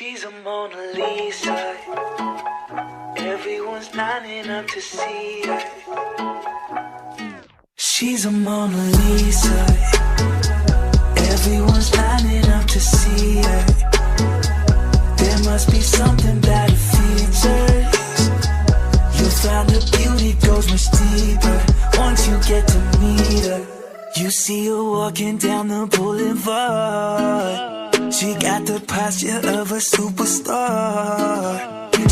She's a Mona Lisa. Everyone's lining up to see her. She's a Mona Lisa. Everyone's lining up to see her. There must be something about her features. You'll find her beauty goes much deeper once you get to meet her. You see her walking down the boulevard. She got the posture of a superstar.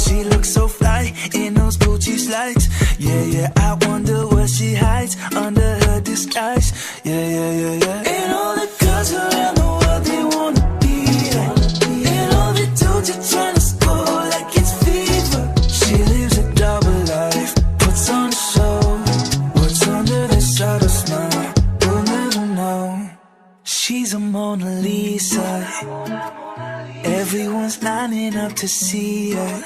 She looks so fly in those Gucci slides. Yeah, yeah, I wonder what she hides under her disguise. Yeah, yeah, yeah, yeah. And all the girls around the world, they wanna be her. And all the dudes are trying to score like it's fever. She lives a double life, puts on a show. What's under the subtle smile, we'll never know. She's a Mona Lisa. Everyone's lining up to see her.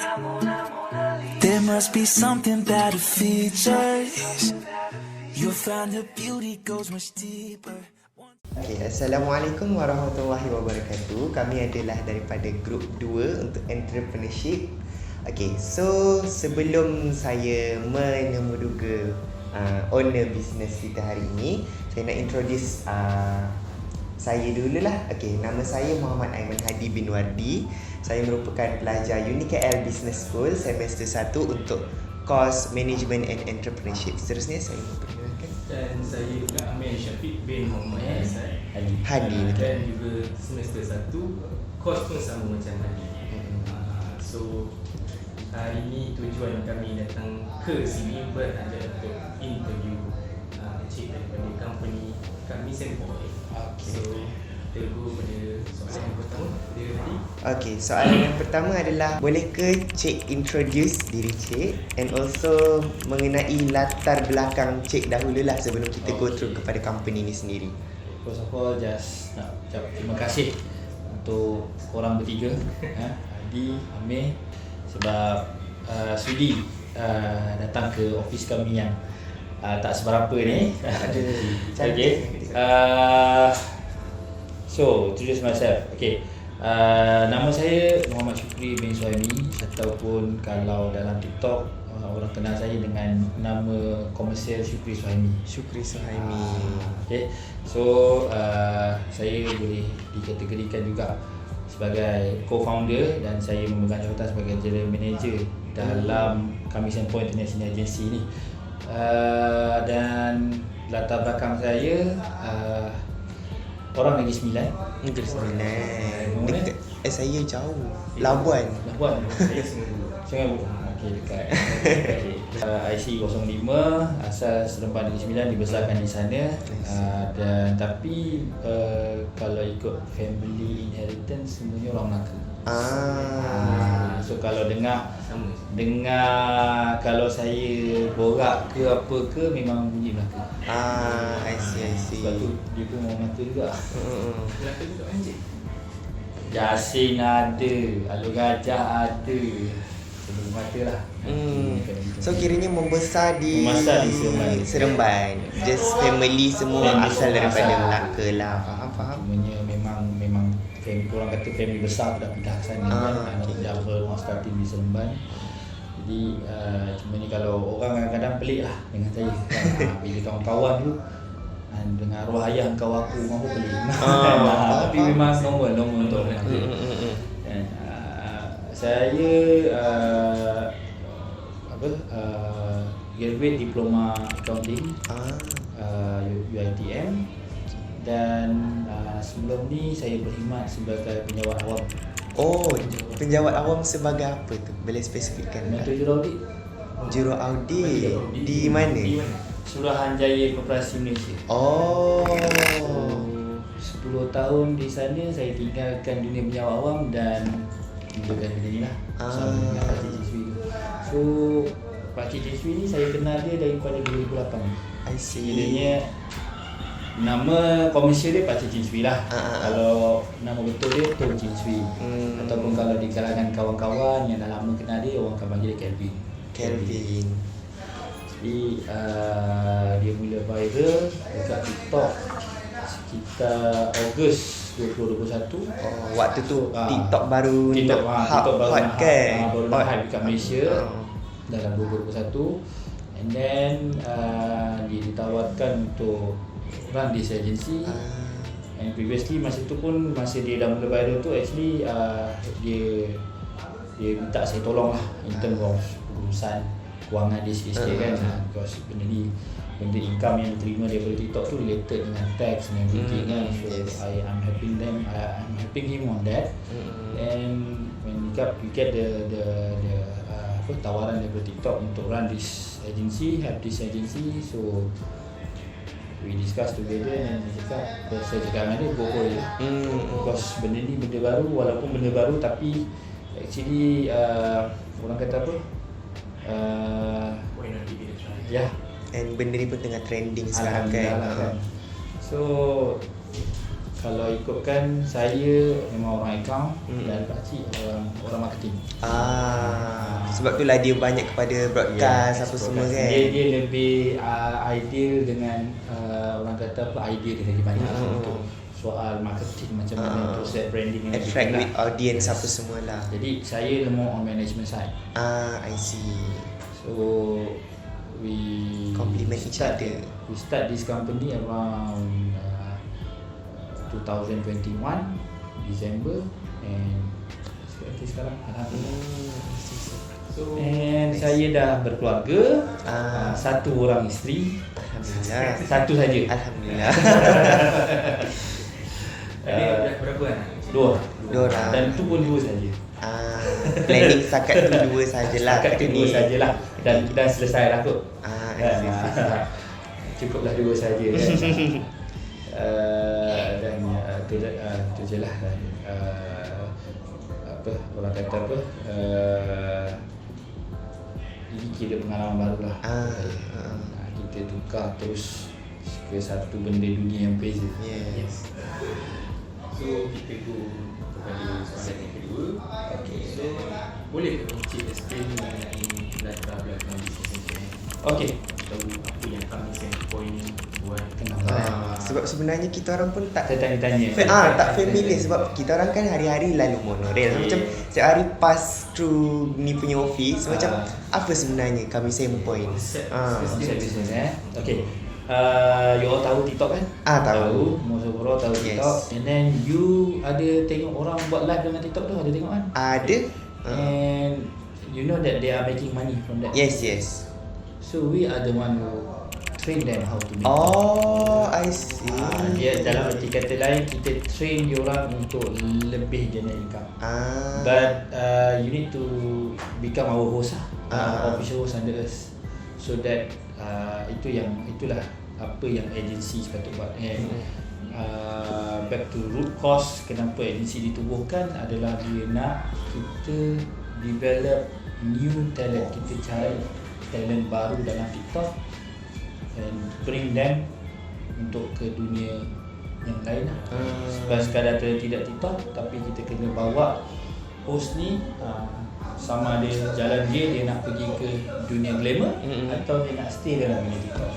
There must be something about her features. You'll find her beauty goes much deeper. Okay, Assalamualaikum warahmatullahi wabarakatuh. Kami adalah daripada grup 2 untuk entrepreneurship. Okay, so sebelum saya menemuduga owner bisnes kita hari ini, saya nak introduce saya dululah. Okay, nama saya Muhammad Aiman Hadi bin Wardi. Saya merupakan pelajar UniKL Business School semester 1 untuk course Management and Entrepreneurship. Seterusnya saya memperkenalkan. Dan saya juga Amir Syafiq bin Muhammad Hadi. Dan juga semester 1 course pun sama macam Hadi. So hari ini tujuan kami datang ke sini berhadap untuk interview cik daripada company kami Sempoi. So kita go pada soalan yang pertama dia tadi. Okay, soalan yang pertama adalah, boleh ke cik introduce diri cik and also mengenai latar belakang cik dahululah sebelum kita go through kepada company ni sendiri. First of all, just nak ucap terima kasih untuk korang bertiga, Hadi, Amir, sebab sudi datang ke office kami yang tak seberapa ni. Okay. So, introduce myself. Okay. Nama saya Muhammad Syukri bin Suhaimi, ataupun kalau dalam TikTok orang kenal saya dengan nama komersial Syukri Suhaimi. Syukri Suhaimi. Okay. So, saya boleh dikategorikan juga sebagai co-founder dan saya memegang jawatan sebagai general manager dalam kami Sempoi International Agency ni. Dan latar belakang saya orang Negeri Sembilan. Negeri Sembilan. Dekat saya jauh. Labuan. Sungai Buloh. Okey, dekat. IC 05, asal Seremban Negeri Sembilan, dibesarkan di sana. Dan tapi kalau ikut family inheritance semuanya orang Melaka. So kalau dengar kalau saya borak ke apa ke, memang bunyi Melaka. I see. Sebab tu dia pun orang Melaka juga. Melaka juga anjing. Yasin ada, Alur Gajah ada. Sebelum mata lah. So kiranya membesar di Seremban. Just family semua asal daripada Melaka lah. Faham. Semuanya memang family, orang kata family besar dah pindah ke sana kan. Anak Jafar starting di Seremban. Jadi cuma ni kalau orang kadang-kadang pelik lah dengan saya. Bila kawan-kawan tu dengan arwah ayah kau aku, orang pun pelik. Tapi memang normal untuk orang kata. Saya graduate diploma accounting UiTM, dan sebelum ni saya berkhidmat sebagai penjawat awam. Oh, penjawat awam sebagai apa tu? Boleh spesifikkan? Mentor Juruaudit. Juruaudit di mana? Suruhanjaya Koperasi Malaysia. Oh. 10 tahun di sana saya tinggalkan dunia penjawat awam dan mulakan benda ni lah. Sama dengan Pakcik Jiswi tu. So Pakcik Jiswi ni saya kenal dia daripada 2008. I see. Kiranya nama komersial dia Pakcik Jiswi lah. Kalau nama betul dia Tok Jiswi. Ataupun kalau di kalangan kawan-kawan yang dah lama kenal dia, orang akan panggil dia Kelvin. Jadi dia mula viral dekat TikTok sekitar Ogos 2021. Waktu tu TikTok baru TikTok baru hot kan. baru Hot. hype dekat Malaysia dalam 2021. And then dia ditawarkan untuk run this agency. And previously masa tu pun masa dia dah mula viral tu actually dia minta saya tolong lah in terms of urusan kewangan dia sikit-sikit kan, because benda income yang terima daripada TikTok tu related dengan tax and everything kan. So I'm helping him on that. And when you get the tawaran daripada TikTok untuk run this agency, so we discuss together and saya cakap dengan dia go for it. Because benda ni benda baru, walaupun benda baru tapi actually orang kata apa, Why not give it a try? yeah, And benda ni pun tengah trending sekarang kan. So kalau ikutkan saya memang orang account dan pakcik orang marketing. Sebab itulah dia banyak kepada broadcast apa semua kan. Dia lebih ideal dengan orang kata apa, idea dia lagi banyak untuk soal marketing macam mana untuk set branding and Attract everything with audience apa semua lah. Jadi saya more on management side. I see. So we Complement each other. We start this company around 2021 December and sekarang alhamdulillah. So And saya dah berkeluarga, satu orang isteri, Alhamdulillah. satu saja. Alhamdulillah. tadi dah berapa anak? Dua orang. Dan tu pun dua saja. Planning setakat tu dua sajalah. Setakat tu dua sajalah dan selesai lah kot. Cukuplah dua saja kan. Dan tu je lah. Apa orang kata apa, ini kira pengalaman baru lah. Kita tukar terus ke satu benda dunia yang berbeza. Yes. So kita go kepada soalan yang kedua. So boleh ke Encik explain mengenai latar belakang bisnes Encik? Okay. Tahu apa yang kami Centrepoint buat. Kenapa? Sebab sebenarnya kita orang pun tak Saya tanya-tanya. tak familiar sebab kita orang kan hari-hari lalu monorail. Macam setiap hari pass through ni punya office, macam apa sebenarnya kami Centrepoint. Konsep bisnes Okay. You all tahu TikTok kan? Tahu. Most of all tahu Yes. TikTok. And then you ada tengok orang buat live dengan TikTok tu, ada tengok kan? Ada. And you know that they are making money from that. Yes. So we are the one who train them how to make I see. dia dalam arti kata lain kita train diorang untuk lebih generate income. But you need to become our host official host under us, so that itulah apa yang agensi sepatut buat. And back to root cause kenapa agensi ditubuhkan adalah dia nak kita develop new talent, kita cari talent baru dalam TikTok and bring them untuk ke dunia yang lain lah. Sebab sekadar tidak TikTok, tapi kita kena bawa host ni sama ada jalan dia nak pergi ke dunia glamour atau dia nak stay dalam dunia TikTok.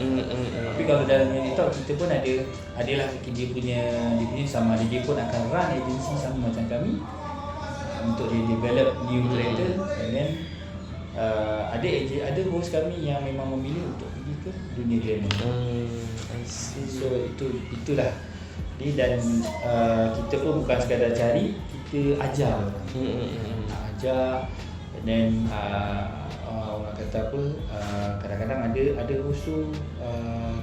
Tapi kalau dalam dunia TikTok kita pun adalah dia punya sama ada dia pun akan run agency sama macam kami untuk dia develop new creator. And then ada host kami yang memang memilih untuk pergi ke dunia glamour. I see. So itulah ni. Dan kita pun bukan sekadar cari, kita ajar orang. Ajar. And then orang kata apa, kadang-kadang ada host tu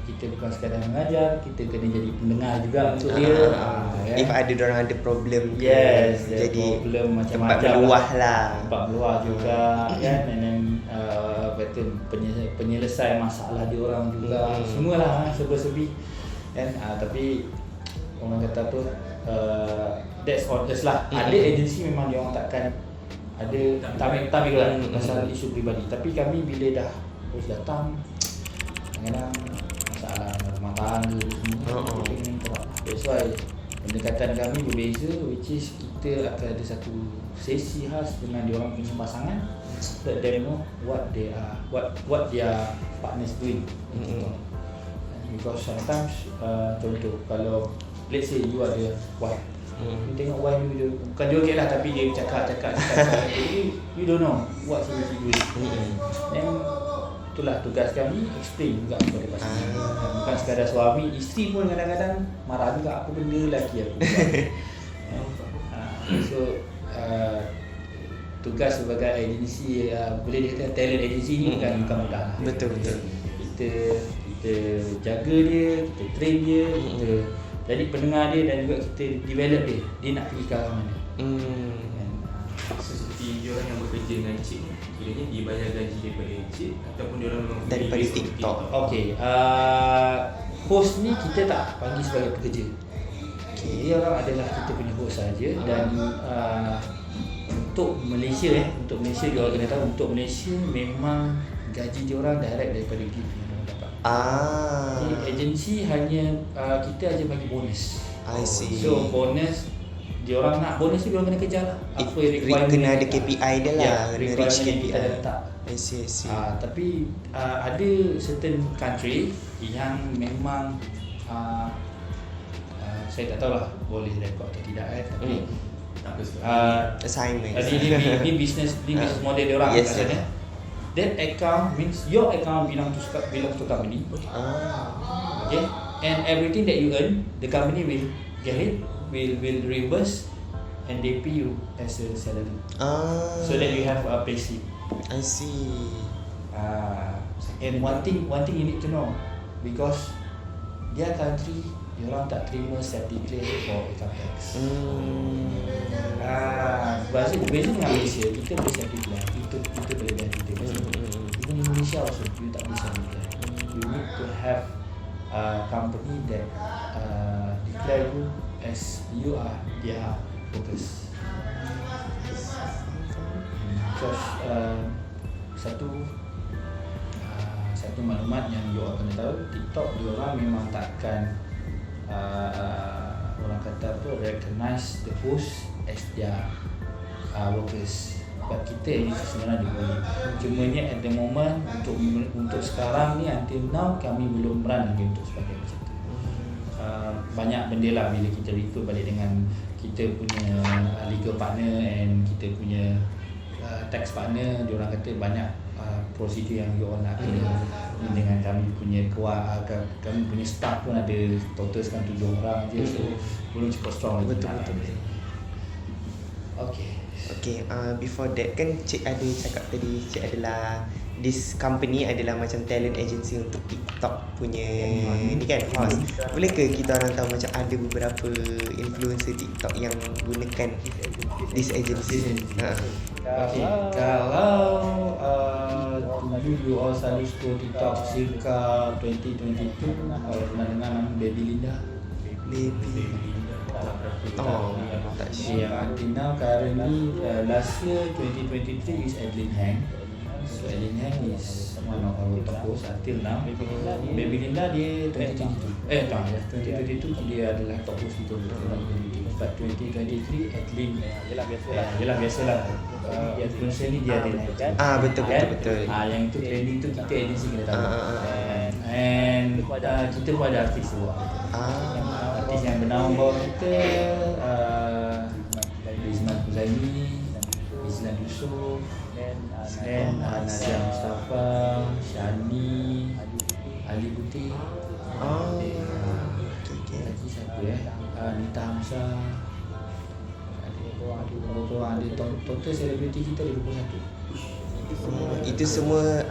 kita bukan sekadar mengajar, kita kena jadi pendengar juga untuk dia. If ada orang ada problem ke, Yes, jadi problem macam tempat meluah lah. Tempat meluah juga kan. And then kata penyelesaian masalah dia orang juga. Semualah serba-serbi kan. Tapi orang kata apa, that's on us lah. Ada agensi memang dia orang takkan ada tampil lah pasal isu peribadi. Tapi kami bila dah terus datang, kadang-kadang masalah rumah tangga semua kita kena terap. That's why pendekatan kami berbeza, which is kita akan ada satu sesi khas dengan diorang punya pasangan, let them know what they are, what their partners doing. Because sometimes contoh kalau let's say you ada wife You tengok wife you, bukan joget lah tapi dia cakap. Jadi you don't know what she doing. Then itulah tugas kami explain juga kepada pasangan. Bukan sekadar suami, isteri pun kadang-kadang marah juga apa benda lelaki aku. So tugas sebagai agensi, boleh dikatakan talent agency ni bukan mudah lah. Betul. Kita jaga dia, kita train dia, kita jadi pendengar dia dan juga kita develop dia nak pergi ke arah mana. Seperti diorang yang bekerja dengan Cik, kiranya dibayar gaji daripada Cik ataupun diorang memang Daripada TikTok. Okay, host ni kita tak panggil sebagai pekerja. Dia orang adalah kita punya host saja. Dan untuk Malaysia dia orang kena tahu, untuk Malaysia memang gaji dia orang direct daripada gift yang orang dapat. Jadi agensi hanya kita aja bagi bonus. I see. So bonus, dia orang nak bonus tu dia orang kena kejar lah. Apa requirement kena ada KPI dia lah, kena reach requirement KPI. kita dah letak. I see. Tapi ada certain country yang memang saya tak tahulah boleh rekod atau tidak tapi tak apa sebab Assignment. Ini business model dia orang Yes, katanya. That account means your account belongs to company. Okay, and everything that you earn, the company will get it, will reimburse, and they pay you as a salary. So that you have a payslip. I see. And one thing you need to know, because their country, diorang tak terima self-declare for income tax. Beza dengan Malaysia, kita boleh self-declare, itu kelebihan kita. Even in Malaysia also, you tak boleh self-declare. You need to have a company that declare you as you are their workers. Because satu maklumat yang you all kena tahu, TikTok diorang memang takkan orang kata apa, recognize the host as their workers. Sebab kita agensi sebenarnya boleh. Cuma ni at the moment untuk sekarang ni until now kami belum run lagi untuk sebagai macam tu. Banyak benda lah bila kita refer balik dengan kita punya legal partner and kita punya tax partner, diorang kata banyak prosedur yang you all nak kena. Dengan kami punya kami punya staff pun ada total sekarang 7 orang je, so belum cukup strong lagi. Betul. Okay, before that kan Cik ada cakap tadi Cik adalah this company adalah macam talent agency untuk TikTok punya ni kan host. Boleh ke kita orang tahu macam ada beberapa influencer TikTok yang gunakan this agency? Okay, kalau dulu you all selalu scroll TikTok circa 2022, kalau pernah dengar nama Baby Linda. Tak sure. Until now currently last year 2023 is Adeline Hang. So Adeline Hang is one of our top hosts until now. Baby Linda dia 2022 dia adalah top host itu. But 2023 Adeline yelah biasalah influencer ni dia ada Betul. yang itu trending tu kita agensi kena tahu. And kita pun ada artis tu. Artis yang bernama bawah kita Rizman Huzaimi, Islam Yusuf, dan Nadia Mustafa, Shani, Ali Buti. Lagi siapa Nita Hamzah. Ada total selebriti kita ada 21. Itu semua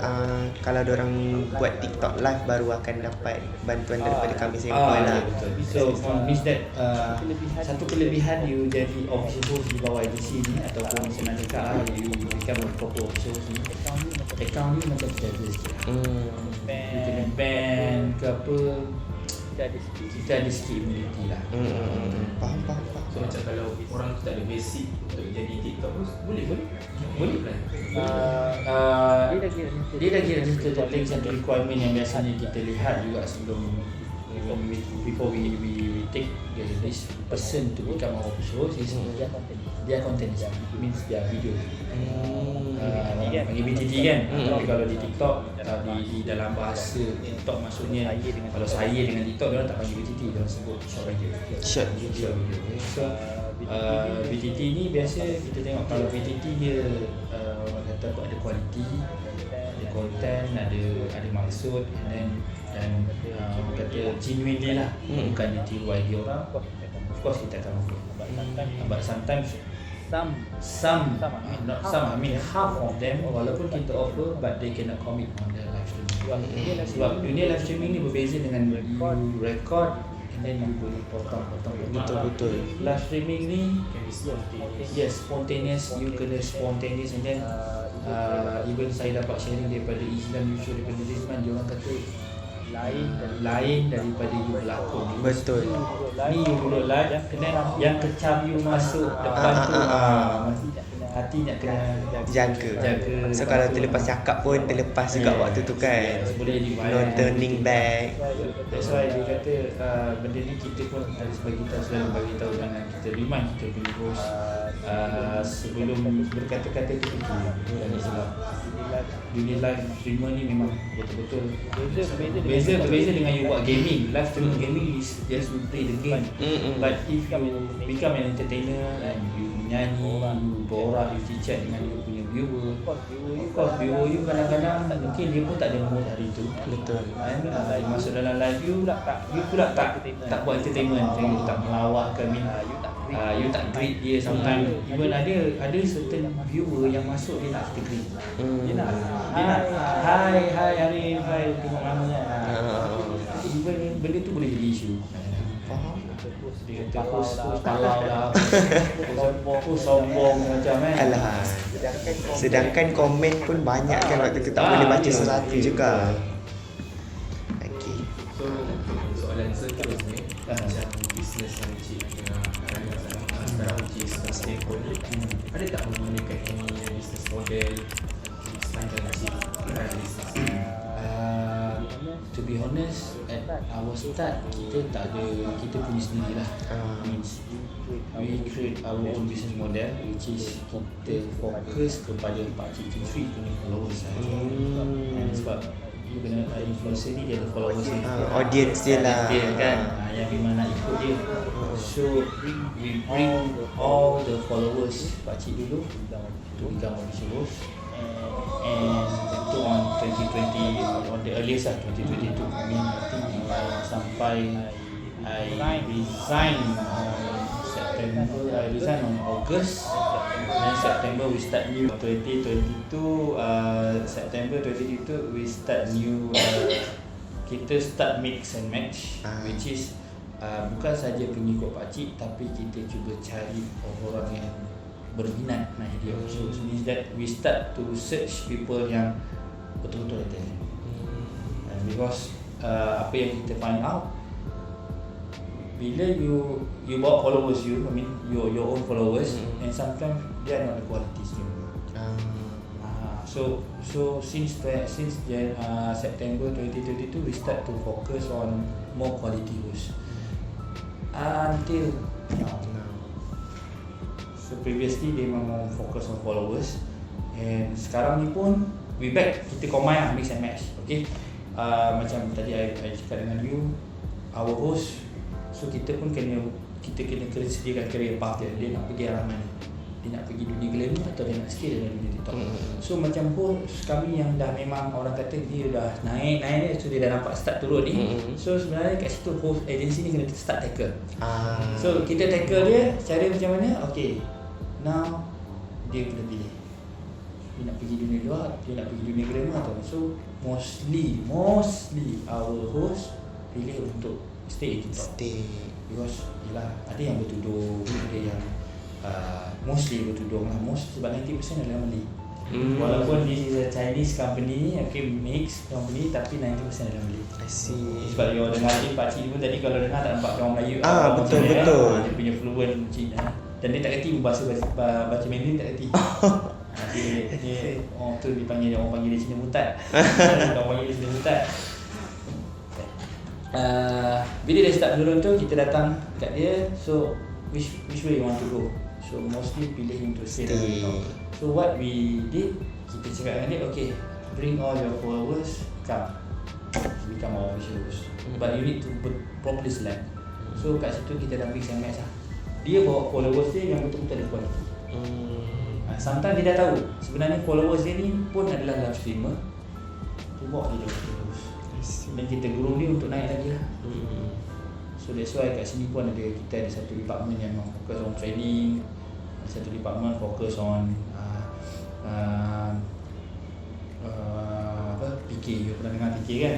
kalau diorang buat TikTok live baru akan dapat bantuan daripada kami sampel lah. So means that satu kelebihan you jadi official host di bawah agensi ni ataupun senang cakap you become a proper official host ni, account ni macam terjaga sikit. You kena ban ke apa, kita ada sikit immunity lah. Faham. So macam kalau orang tu tak ada basic untuk jadi TikTok host, boleh kan? Dia dah kira satu requirement yang biasanya kita lihat juga sebelum before we take this person to become our host is dia content means dia video. Panggil BTT kan. Tapi kalau di TikTok di dalam bahasa TikTok maksudnya kalau saya dengan TikTok dia orang tak panggil BTT, dia orang sebut short video. Short video. So BTT ni biasa kita tengok kalau BTT dia orang kata ada kualiti, ada content, ada maksud dan orang kata genuinely lah, bukan dia tiru idea orang, of course kita akan offer. But sometimes some not some, I mean half of them walaupun kita offer but they cannot commit on the live streaming. Sebab dunia live streaming ni berbeza dengan you record and then you boleh potong. Betul. Live streaming ni spontaneous, you kena spontaneous and then even saya dapat sharing daripada Islam Yusuf daripada Rizman, dia orang kata lain daripada you berlakon. Betul. Ni you duduk live kena yang kecam you masuk depan tu hati nak kena jaga. So kalau terlepas cakap pun terlepas juga waktu tu kan. Boleh no turning back. That's why dia kata benda ni kita pun harus selalu bagi tahu jangan kita remind kita punya host sebelum berkata-kata tu fikir. Dan sebab dunia live streamer ni memang betul-betul berbeza dengan you buat gaming. Live streaming gaming is just you play the game. But if you become an entertainer and you menyanyi, you borak, you chit-chat dengan you punya viewer, of course viewer you kadang-kadang mungkin dia pun tak ada mood hari tu. Betul. Dia masuk dalam live you pula tak buat entertainment, you tak melawakkan, you tak greet dia sometimes. Even ada certain viewer yang masuk dia nak kita greet. Dia nak hi Arif, hi tengok lama kan. Even benda tu boleh jadi isu. Faham? Dia kata host palau lah, host sombong macam kan. Alah. Sedangkan komen pun banyak kan waktu tu tak boleh baca satu juga. Okay. So soalan seterusnya macam bisnes yang cik sekarang cik stable ni, ada tak menggunakan any business model sepanjang cik bisnes? To be honest, at our start kita tak ada, kita punya sendirilah. Means we create our own business model which is kita fokus kepada pakcik Cintri punya followers saja. Sebab you kena influencer ni dia ada followers ni, audience dia lah kan, yang memang nak ikut dia. So we bring all the followers pakcik dulu to become official host. And itu on 2020, on the earliest lah 2022. I mean I think sampai I resign on September, I resign on August, then September we start new 2022. September 2022 we start new. Kita start mix and match, which is bukan saja pengikut pakcik tapi kita cuba cari orang yang berminat nak jadi host. So means that we start to search people yang betul-betul ada talent. And because apa yang kita find out, bila you bawa followers you, I mean your own followers, and sometimes they are not the quality still. So since September 2022 we start to focus on more quality hosts until now. So previously dia memang fokus on followers, and sekarang ni pun we back, kita combine lah, mix and match. Okay, macam tadi I cakap dengan you, our host, so kita pun kena sediakan career path dia nak pergi arah mana, dia nak pergi dunia glamour atau dia nak skill dalam dunia TikTok. So macam host kami yang dah memang orang kata dia dah naik dia, so dia dah nampak start turun ni. So sebenarnya kat situ host agency ni kena start tackle. So kita tackle dia cara macam mana? Okay, now dia kena pilih, dia nak pergi dunia luar, dia nak pergi dunia glamour atau. So mostly our host pilih untuk stay in TikTok. Because yelah, ada yang bertudung, ada yang mostly bertudung lah, sebab 90% adalah Malay. Walaupun this is a Chinese company, okay, mixed company, tapi 90% adalah Malay. I see. Sebab you dengar pakcik pun tadi kalau dengar tak nampak orang Melayu. Betul. Dia punya fluent Cina. Dan dia tak kerti baca Mandarin, tak kerti. Dia orang tu orang panggil dia Cina mutat. Orang panggil dia Cina mutat. bila dia start menurun tu, kita datang kat dia. So which way you want to go? So mostly pilih him to stay. So what we did, kita cakap dengan dia, okay, bring all your followers, come, become our official host. But you need to properly select. So kat situ kita dah mix and match lah. Dia bawa followers dia yang betul-betul ada quality. Sometimes dia dah tahu sebenarnya followers dia ni pun adalah live streamer. Dia bawa dia jadi host. Dan kita groom dia untuk naik lagi lah. So that's why kat sini pun kita ada satu department yang fokus on training, ada satu department fokus on PK. You pernah dengar PK kan?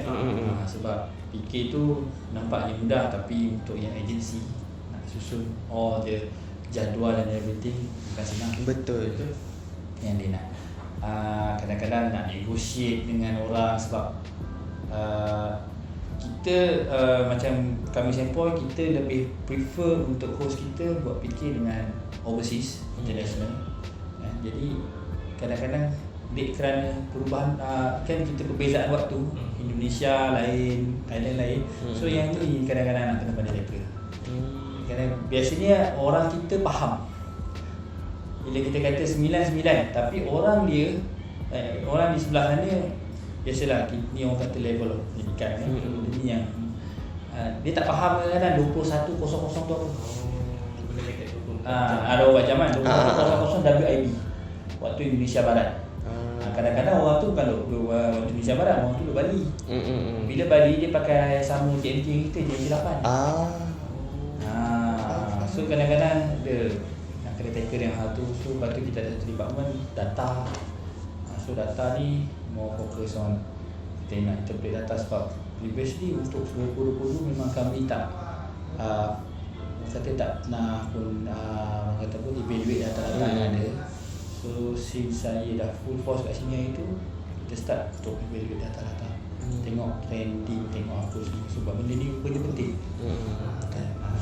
Sebab PK tu nampaknya mudah, tapi untuk yang agensi nak susun all the jadual dan everything bukan senang. Betul. Yang dia nak kadang-kadang nak negotiate dengan orang sebab kita macam kami Sempoi, kita lebih prefer untuk host kita buat PK dengan overseas, international. Jadi kadang-kadang kerana perubahan kan kita perbezaan waktu, Indonesia lain, Thailand lain. So yang ni kadang-kadang nak kena pandai jaga. Kerana biasanya orang kita faham bila kita kata 99, tapi orang dia orang di sebelah sana, biasalah ni orang kata level of pendidikan kan. Ni yang dia tak faham kadang-kadang 2100 tu apa. Ada orang zaman 2100 WIB waktu Indonesia Barat. Kadang-kadang orang tu kalau waktu Indonesia Barat, orang tu duduk Bali. Bila Bali dia pakai sambung TNT kita je 8. So kadang-kadang dia nak kena tackle dengan hal tu. So lepas tu kita ada satu department data. So data ni more fokus on kita nak interpret data sebab previously untuk 2020 memang kami tak kata tak nak pun orang kata pun evaluate data-data yang ada. So since saya dah full force kat sini hari tu, kita start untuk evaluate data-data. Tengok trending, tengok apa semua. Sebab benda ni benda penting.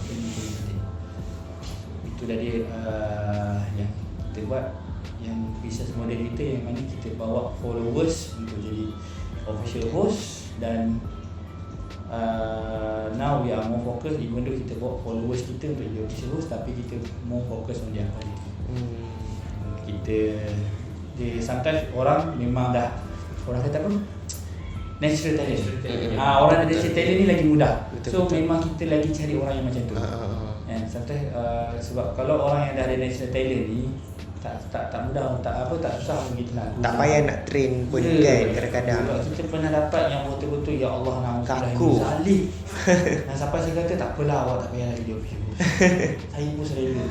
Penting. Itu dah dia yang kita buat, yang business model kita yang mana kita bawa followers untuk jadi official host. Dan now we are more focus, even though kita bawa followers kita untuk jadi official host, tapi kita more focus on their quality. Kita sometimes orang memang dah, orang kata apa, natural talent. Orang ada natural talent ni lagi mudah. So memang kita lagi cari orang yang macam tu. And sometimes sebab kalau orang yang dah ada natural talent ni tak mudah, tak susah kita nak. Tak payah nak train pun kan kadang-kadang. Kita pernah dapat yang betul-betul ya Allah kaku. Salih. Dan sampai saya kata tak apalah, awak tak payah lagi dia official. Saya pun selera.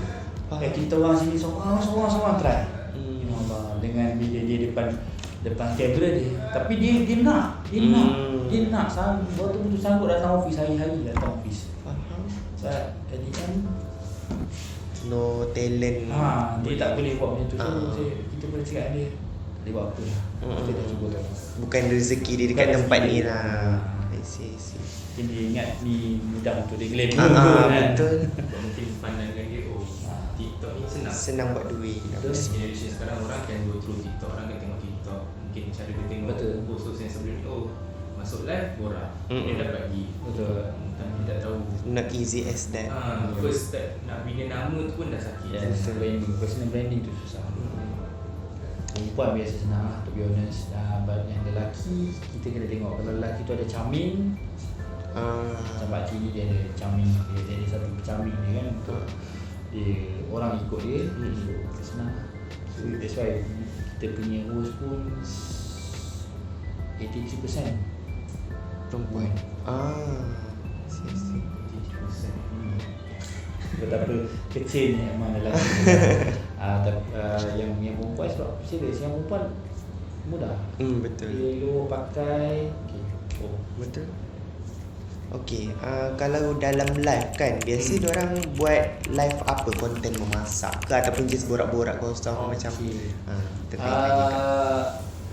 Kita orang sini seorang try. Allah, dengan bila dia depan kamera dia, tapi dia nak betul-betul sanggup datang office, hari-hari datang office. Jadi kan no talent. Dia tak boleh buat macam tu. So kita boleh cakap dia tak boleh buat apa lah. Kita dah cuba tu. Bukan rezeki dia dekat tempat ni lah. I see. Jadi dia ingat ni mudah untuk dia glamour betul. Mungkin pandangkan dia, TikTok ni senang buat duit. Generation sekarang orang akan go through TikTok, orang akan tengok TikTok. Mungkin cara dia tengok post yang sebelum ni, masuk live borak, dia dah bagi. Betul. Dia tak tahu. Not easy as that. First step nak bina nama tu pun dah sakit. Personal branding tu susah. Perempuan biasa senang lah, to be honest. But yang lelaki, kita kena tengok. Kalau lelaki tu ada charming, macam pakcik ni dia ada charming, dia ada satu charming dia kan, untuk dia, orang ikut dia. So senang lah. So that's why kita punya host pun 83% perempuan. 83%. Betapa kecilnya memang lelaki. Yang perempuan sebab serius, yang perempuan mudah. Betul. Elok pakai. Betul. Okey, kalau dalam live kan biasa diorang buat live apa, konten memasak ke ataupun just borak-borak kosong macam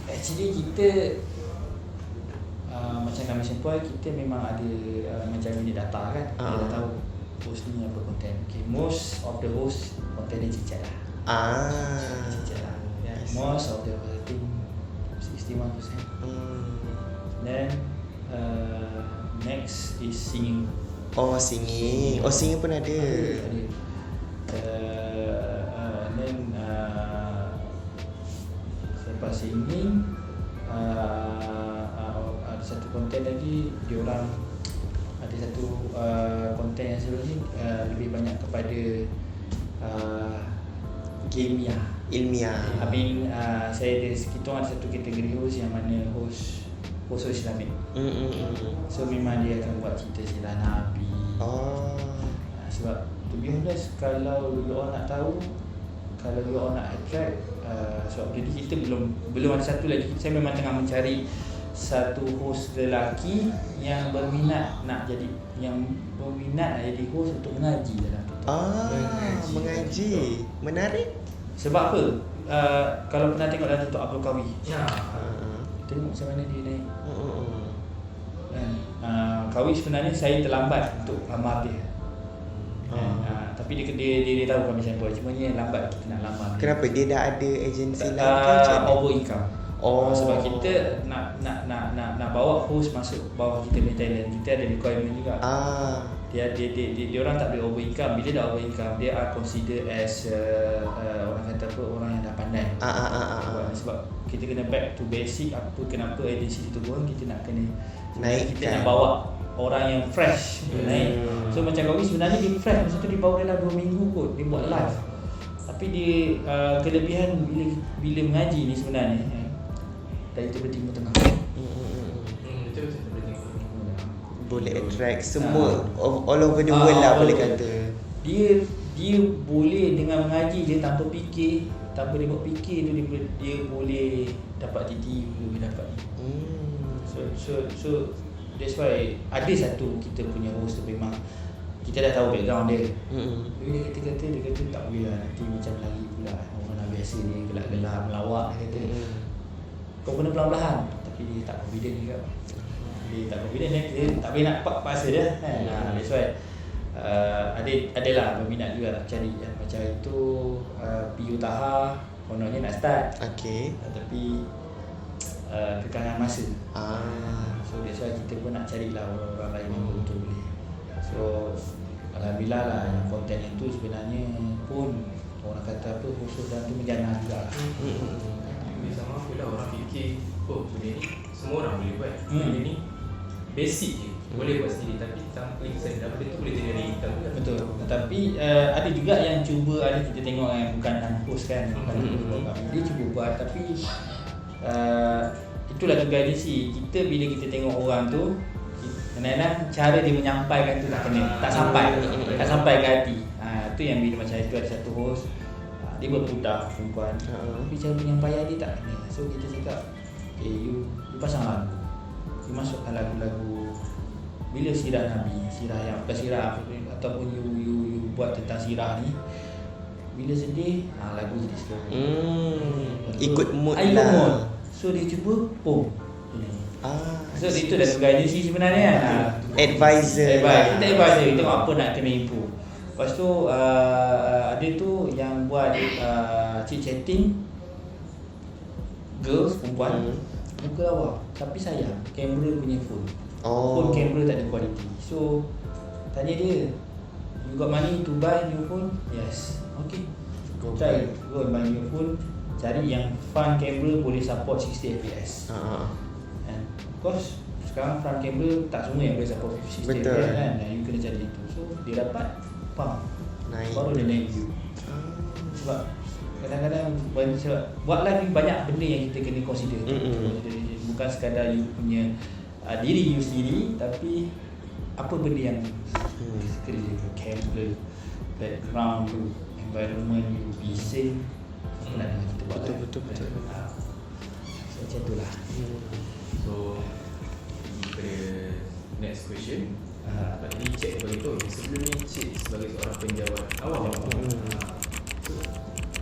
actually kita macam kami Sempoi, kita memang ada macam ini data kan. Kita dah tahu host ni apa konten. Okay, most of the host konten dia cicat lah. Cicat lah. Most of the, I think 61%. Then next is singing. Oh, singing. Oh, singing pun ada. Ada. Then selepas singing ada satu konten lagi, diorang ada satu konten yang seterusnya lebih banyak kepada Ilmiah. Saya ada, kita ada satu kategori host yang mana host Islamik. So memang dia akan buat cerita sirah Nabi. Sebab to be honest, kalau you all nak tahu, kalau you all nak attract, sebab jadi kita belum ada satu lagi. Saya memang tengah mencari satu host lelaki yang berminat nak jadi host untuk mengaji dalam kita. Mengaji. Menarik. Sebab apa? Kalau pernah tengok dalam Datuk Abdul Qawi, tengok macam mana dia naik. Qawi sebenarnya saya terlambat untuk lamar dia. Tapi dia tahu kami sampel, cuma ni lambat kita nak lamar dia. Kenapa? Dia dah ada agensi lain ke? Over income. Sebab kita nak bawa host masuk bawah kita punya talent, kita ada requirement juga. Dia orang tak boleh over income. Bila dah over income, dia are consider as orang kata apa, orang yang dah pandai. Sebab kita kena back to basic, apa kenapa agensi itu buat, kita nak kena naik, kita nak bawa orang yang fresh naik. So macam Qawi sebenarnya dia fresh, masa tu dia bawa dalam 2 minggu kot dia buat live. Tapi dia kelebihan bila mengaji ni sebenarnya dari Timur Tengah. Betul boleh attract semua all over the world lah boleh kata. Dia boleh dengan mengaji dia tanpa fikir, tanpa dia buat fikir tu dia boleh dapat tiba-tiba dapat. So that's why ada satu kita punya host tu memang kita dah tahu background dia. Dia kata tak boleh lah, nanti macam lagi pula orang biasa ni gelak-gelak melawak, dia kata kau kena perlahan-lahan. Tapi dia tak confident juga. Dia tak boleh nak paksa dia kan. That's why adalah berminat juga nak cari macam itu. PU Taha kononnya nak start, tapi kekangan masa. So that's why kita pun nak carilah orang lain yang betul boleh. So alhamdulillah lah, yang konten itu sebenarnya pun orang kata apa, khusus dan tu menjana juga lah. Sama pula orang fikir, benda ni semua orang boleh buat. Benda ni basic je, boleh buat sendiri, tapi tanpa sedar benda tu boleh generate income juga. Betul. Tetapi ada juga yang cuba, ada kita tengok yang bukan host kan, dia cuba buat, tapi itulah tugas agensi. Kita bila kita tengok orang tu, kadang-kadang cara dia menyampaikan tu tak sampai ke hati. Itu yang bila macam itu ada satu host, dia berbudak perempuan, tapi cara penyampaian dia tak kena. So kita cakap, you pasang lagu, you masukkan lagu-lagu bila sirah Nabi, sirah yang bukan sirah ataupun you buat tentang sirah ni, bila sedih lagu jadi slow. Ikut mood lah. lah. So dia cuba so itu dah tugas agensi sebenarnya kan. Advisor. Kita advisor, kita tengok apa nak kena improve. Lepas tu ada tu yang buat chit-chatting girls, perempuan, muka lawa, tapi sayang kamera punya phone. Phone kamera tak ada quality. So tanya dia, you got money to buy new phone? Yes. Okay, try go buy new phone. Cari yang front camera boleh support 60 fps. And of course sekarang front camera tak semua yang boleh support 60 fps kan. You kena cari itu. So dia dapat naik, baru dia naik view. Sebab kadang-kadang buat lagi banyak benda yang kita kena consider. Bukan sekadar you punya diri you sendiri, tapi apa benda yang kerja, camera, background you, environment you, bising, apa nak kita buat. Betul. So macam itulah. So pada next question, tadi Cik beritahu sebelum ni Cik sebagai seorang penjawat awam. So,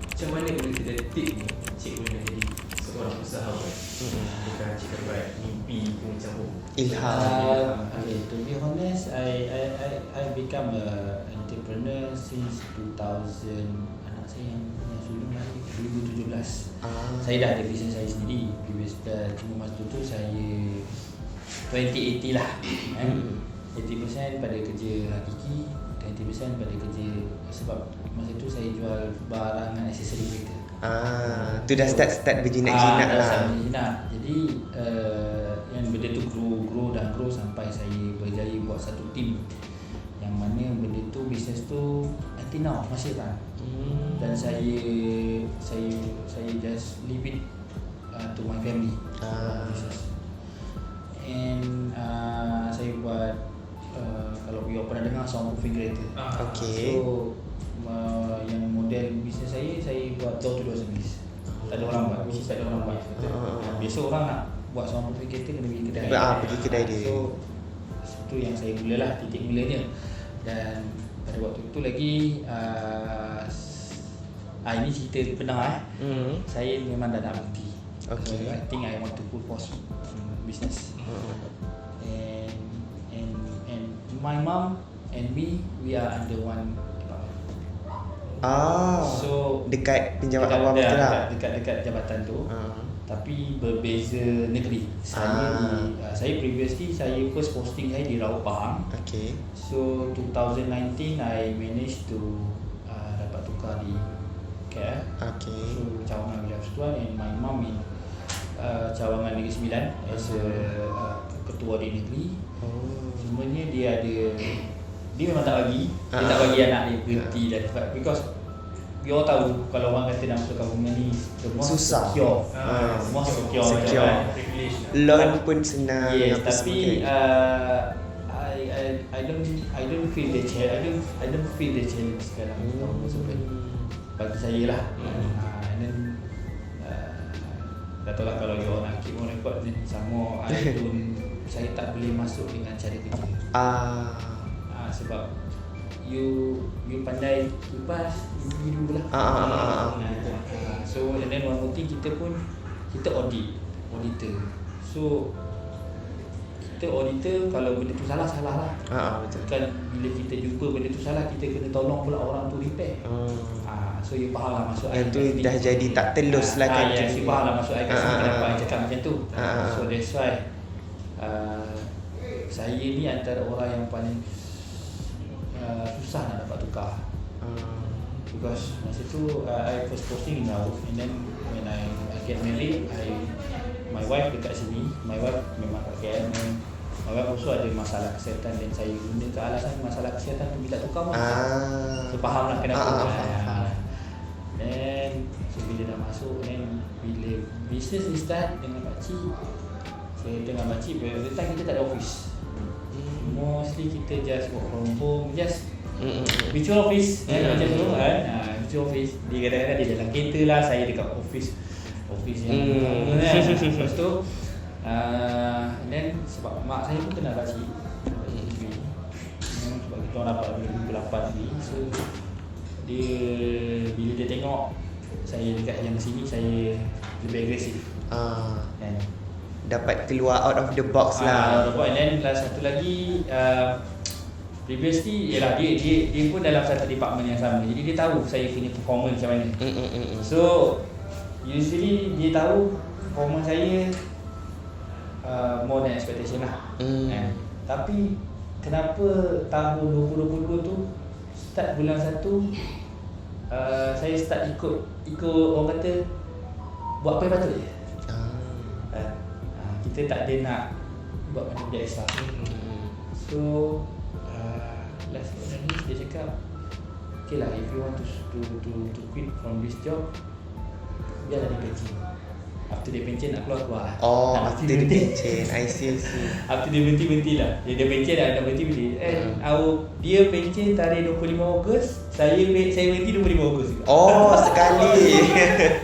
macam mana boleh kita tip ni Cik boleh menjadi seorang usahawan? Bukan Cik dapat mimpi pun macam ilham. Okay, to be honest, I become a entrepreneur since 2000. Anak saya yang sebelum lahir 2017. Saya dah ada bisnes saya sendiri. Cuma masa tu saya 2080 lah. 80% pada kerja hakiki, 20% pada kerja, sebab masa tu saya jual barang dan aksesori kereta. Tu dah start berjinak-jinak lah. Start berjinak. Jadi yang benda tu grow sampai saya berjaya buat satu team yang mana benda tu, bisnes tu until now masih run. Dan saya just leave it to my family. And saya buat kalau you pernah dengar soundproofing kereta. Okay. So yang model bisnes saya buat door to door service. Tak ada orang buat, bisnes tak ada orang buat. Biasa orang nak buat soundproofing kereta kena pergi kedai. Pergi kedai dia. So itu yang saya mulalah, titik mulanya. Dan pada waktu itu lagi ini cerita benar saya memang dah nak berhenti. Okay. So I think I want to full force business. And my mom and me, we are under one department. So dekat penjawat awam tu lah. Dekat jabatan tu. Tapi berbeza negeri. Saya previously saya first posting saya di Raub Pahang. Okay. So 2019 I managed to dapat tukar di KL. Okay. So Cawangan Wilayah Persekutuan, and my mom in Cawangan Negeri Sembilan as a ketua di negeri. Sebenarnya dia memang tak bagi, dia tak bagi anak dia berhenti dan because we all tahu kalau orang kata dalam perkahwinan ni the most susah. Secure. Most secure. Loan pun senang. Yes, tapi I don't feel the challenge. I don't feel the challenge sekarang. Bagi saya lah. And then tak tahu lah kalau you orang nak keep on record ni sama saya tak boleh masuk dengan cara kerja. Sebab you pandai kipas, you dulu lah. So and then one more thing, kita auditor. So kita auditor, kalau benda tu salah lah. Betul. Kan bila kita jumpa benda tu salah, kita kena tolong pula orang tu repair. So you faham lah maksud yang tu dah jadi tak telus lah kan. Yes, you faham lah maksud I kenapa I cakap macam tu. So that's why saya ni antara orang yang paling susah nak dapat tukar. Because masa tu I first posting in Raub, and then when I get married, my wife dekat sini, my wife memang kat KL, and my wife also ada masalah kesihatan, dan saya guna ke alasan masalah kesihatan tu bila tukar pun. So faham lah kenapa. Then so bila dah masuk, then bila business ni start dengan pakcik, saya dengan pakcik, by the time kita tak ada office. Mostly kita just work from home, just virtual office macam tu kan. Virtual office, dia kadang-kadang dia dalam kereta lah, saya dekat office yang kan. Lepas tu then sebab mak saya pun kenal pakcik, sebab kita orang dapat 2008 ni. So bila dia tengok saya dekat yang sini, saya lebih agresif. Kan? Dapat keluar out of the box lah. And then last satu lagi, previously ialah dia pun dalam satu department yang sama. Jadi dia tahu saya punya performance macam mana. So usually dia tahu performance saya more than expectation lah. Tapi kenapa tahun 2022 tu start bulan 1 saya start ikut orang kata buat apa yang patut je. Kita tak ada nak buat benda extra. So last one ni dia cakap, okay lah, if you want to quit from this job, biarlah dia pencen. After dia pencen nak keluar lah. After dia pencen, I see. After dia berhenti lah. Dia pencen dah berhenti. Dia pencen tarikh 25 Ogos, saya berhenti 25 Ogos juga. Sekali.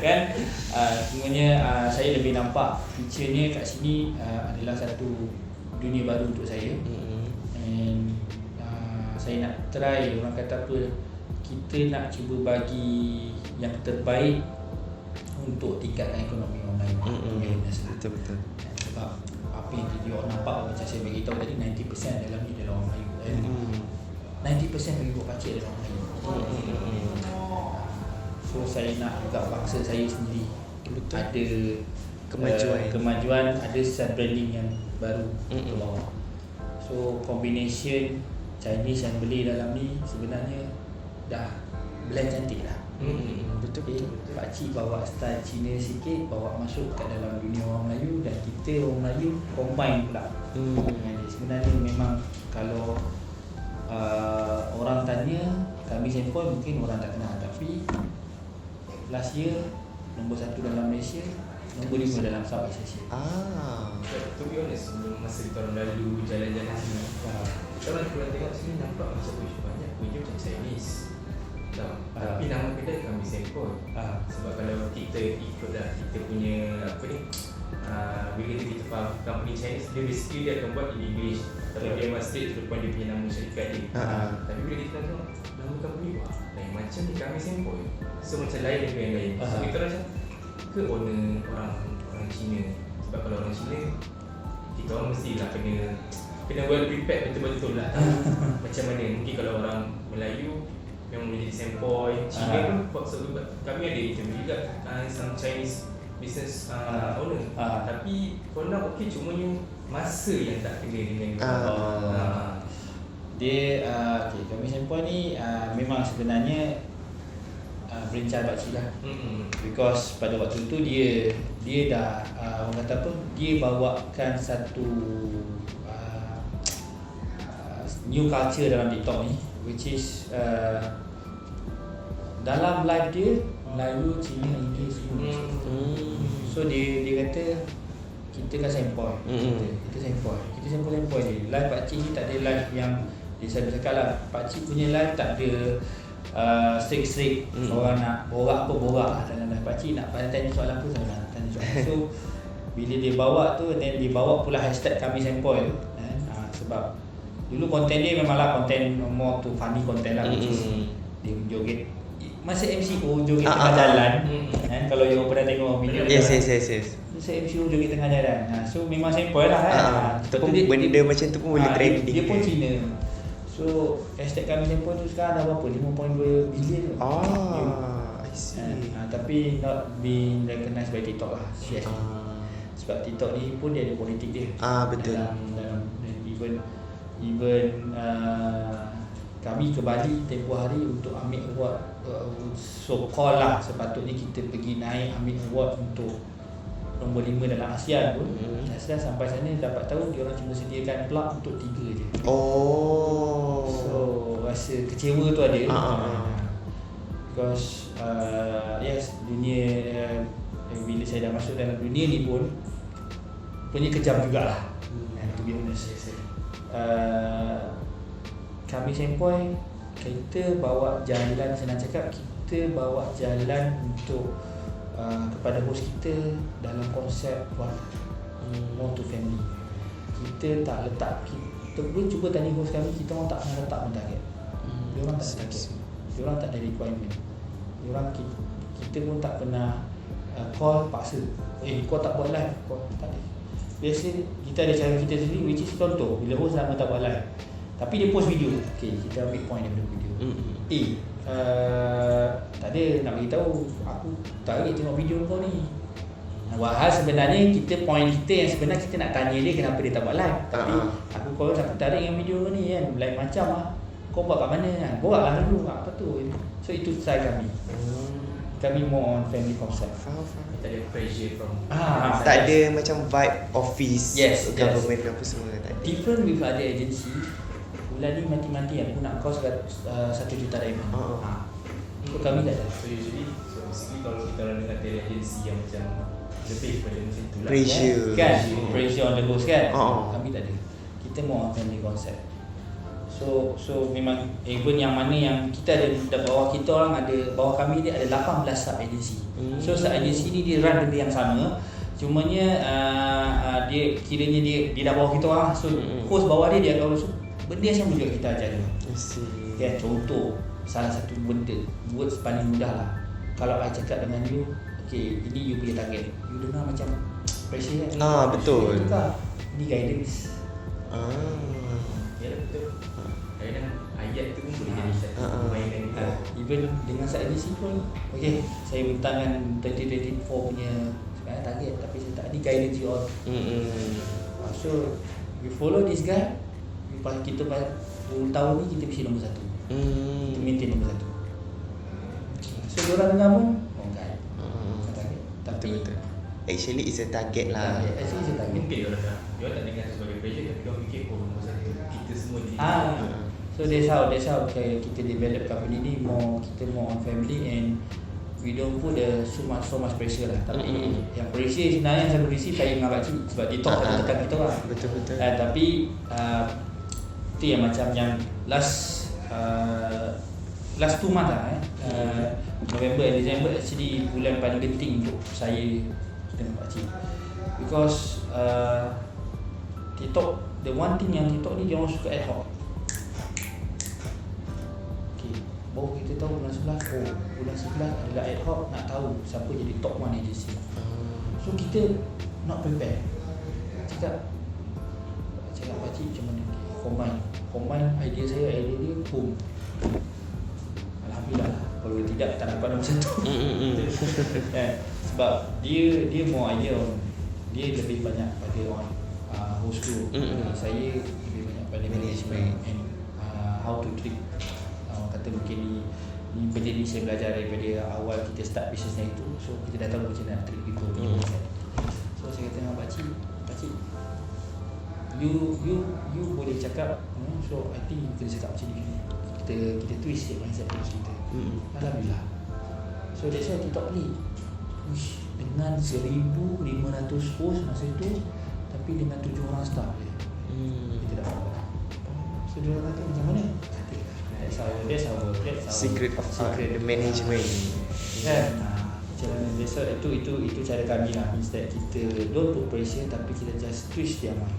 Kan? Sebenarnya saya lebih nampak future-nya kat sini adalah satu dunia baru untuk saya. And saya nak try, orang kata apa, kita nak cuba bagi yang terbaik untuk tingkatkan ekonomi online. Betul. Sebab apa yang dia orang nampak, macam saya beritahu tadi, 90% dalam ni adalah orang Melayu. 90% bagi buat pakcik adalah orang Melayu. So saya nak juga bangsa saya sendiri ada kemajuan, ada set branding yang baru ke bawah. So combination Chinese yang beli dalam ni sebenarnya dah blend cantik lah. Betul. Pakcik bawa style Cina sikit, bawa masuk kat dalam dunia orang Melayu, dan kita orang Melayu combine pula. Jadi sebenarnya memang kalau orang tanya kami sempoi, mungkin orang tak kenal, tapi last year nombor 1 dalam Malaysia, nombor 5 dalam Southeast Asia. To be honest, sebelum masa kita orang lalu jalan-jalan sini, orang kalau tengok sini nampak macam banyak punya macam Chinese. Tapi nama kedai kami sempoi. Sebab kalau kita ikutlah kita punya apa ni, bila kita faham company Chinese, dia basically dia akan buat in English, tapi dia memang straight to the point dia punya nama syarikat dia. Tapi bila kita tengok nama company, wah lain macam ni, kami sempoi. So macam lain dengan yang lain. So kita macam ke owner orang Cina. Sebab kalau orang Cina, kita orang mestilah kena well prepared betul-betul lah tahu macam mana. Mungkin kalau orang Melayu yang menjadi sempoi, Cina pun sebab kami ada interview juga some Chinese business owner. Tapi korang okey, cumanya masa yang tak kena dengan dia okay, kami sempoi ni memang sebenarnya berencana pakcik lah. Because pada waktu tu dia dah orang kata apa, dia bawakan satu new culture dalam TikTok ni, which is dalam live dia Melayu, Cina, Inggeris semua. So dia kata kita kan sempoi. Kita sempoi ni. Live pakcik ni tak ada live yang dia selalu cakap lah, pakcik punya live tak ada strik-strik. Orang nak borak apa borak lah dalam live. Pakcik nak tanya soalan apa, tanya soalan. So bila dia bawa tu, then dia bawa pula hashtag kami sempoi tu. Sebab dulu konten dia memanglah konten more to funny content lah. Dia joget masa MCO joget tengah jalan. Kalau you pernah tengok video, Yes. masa MCO joget tengah jalan. So memang sempoi lah kan. Itu pun benda macam tu pun boleh trending. Dia pun Cina. So hashtag kami sempoi tu sekarang dah berapa? 5.2 bilion tu. I see. Tapi not being recognized by TikTok lah. Sebab TikTok ni pun dia ada politik dia. Betul. Dalam even kami ke Bali tempoh hari untuk ambil award, so call lah sepatutnya kita pergi naik ambil award untuk nombor 5 dalam ASEAN pun. ASEAN sampai sana dapat tahu dia orang cuma sediakan plug untuk 3 je. So rasa kecewa tu ada. Because yes, dunia bila saya dah masuk dalam dunia ni pun punya kejam jugalah. To be honest. Kami sempoi, kita bawa jalan, senang cakap, kita bawa jalan untuk kepada host kita dalam konsep more to family. Kita tak letak, kita pun cuba tanya host kami, kita orang tak pernah letak pun target. Dia orang tak ada target, dia orang tak ada requirement. Dia orang kita pun tak pernah call paksa. Kau tak buat live, kau tak ada. Biasa kita ada cara kita sendiri, which is contoh bila host lama tak buat live tapi dia post video, okay, kita ambil point daripada video. Tak ada nak beritahu aku tak lagi tengok video kau ni. Wahal sebenarnya kita point kita yang sebenarnya kita nak tanya dia kenapa dia tak buat live. Tapi aku kau tak tarik dengan video ni kan, lain macam kau buat kat mana kan, buat lah dulu apa tu. So itu style kami. Kami more on family concept. Tak ada pressure from tak ada macam vibe office, government apa semua tak ada. Different with other agency. Bulan ni mati-mati aku nak kos $1 juta diamond. So kami tak ada. So basically kalau kita orang dengan agensi yang macam lebih pada macam tu lah kan? Pressure on the host kan? Kami tak ada. Kita more family concept. So memang even yang mana yang kita ada bawah kita orang ada, bawah kami dia ada 18 sub agency. So sub agency ni dia run benda yang sama. Cumanya dia kiranya dia dah bawah kita orang. So host bawah dia akan masuk benda yang sama juga kita ajar dia. Okay, contoh salah satu benda words paling mudah lah. Kalau I cakap dengan you, okay, ini you punya target, you dengar macam pressure kan? Betul. Ini guidance. Ya betul. Kadang ayat tu pun boleh jadi satu permainan kita. Even dengan sub agency pun, okay, saya bentangkan 2024 punya sebenarnya target, tapi saya tak, ni guidance you all. So you follow this guy, kita 10 tahun ni kita mesti nombor 1. Kita maintain nombor 1. So diorang dengar pun kan. Tapi Betul. Actually it's a target lah. actually saya tak Mungkin dia tak dengar sebagai pressure, tapi dia fikir nombor 1 kita semua jadi So that's how kita develop company ni kita more on family and we don't put so much pressure lah. Tapi yang pressure sebenarnya saya receive saya dengan pakcik sebab dia talk tekan kita lah. Betul. Tapi tu yang macam yang last 2 month lah November and December actually bulan paling penting untuk saya dengan pakcik because TikTok, the one thing yang TikTok ni dia orang suka ad hoc. Baru kita tahu bulan 11 adalah ad hoc nak tahu siapa jadi top 1 agency. So kita not prepare. Cakap pakcik macam mana combine idea saya, idea dia, boom. Alhamdulillah lah. Kalau tidak tak dapat nombor 1. Sebab dia more idea dia lebih banyak pada host crew. Saya lebih banyak pada management and how to treat. Kata mungkin ni benda ni saya belajar daripada awal kita start business ni itu. So kita dah tahu macam mana nak treat people. So saya kata dengan pakcik, you boleh cakap, so I think kita cakap macam ni. Kita twist sikit mindset kita. Alhamdulillah. So that's why TikTok ni dengan 1,500 host masa itu, tapi dengan 7 orang staff je. Kita dapat. So dia orang kata macam mana? That's our Secret of the management. Kan? Macam mana? Itu cara kami lah. Means that kita don't put pressure tapi kita just twist their mind.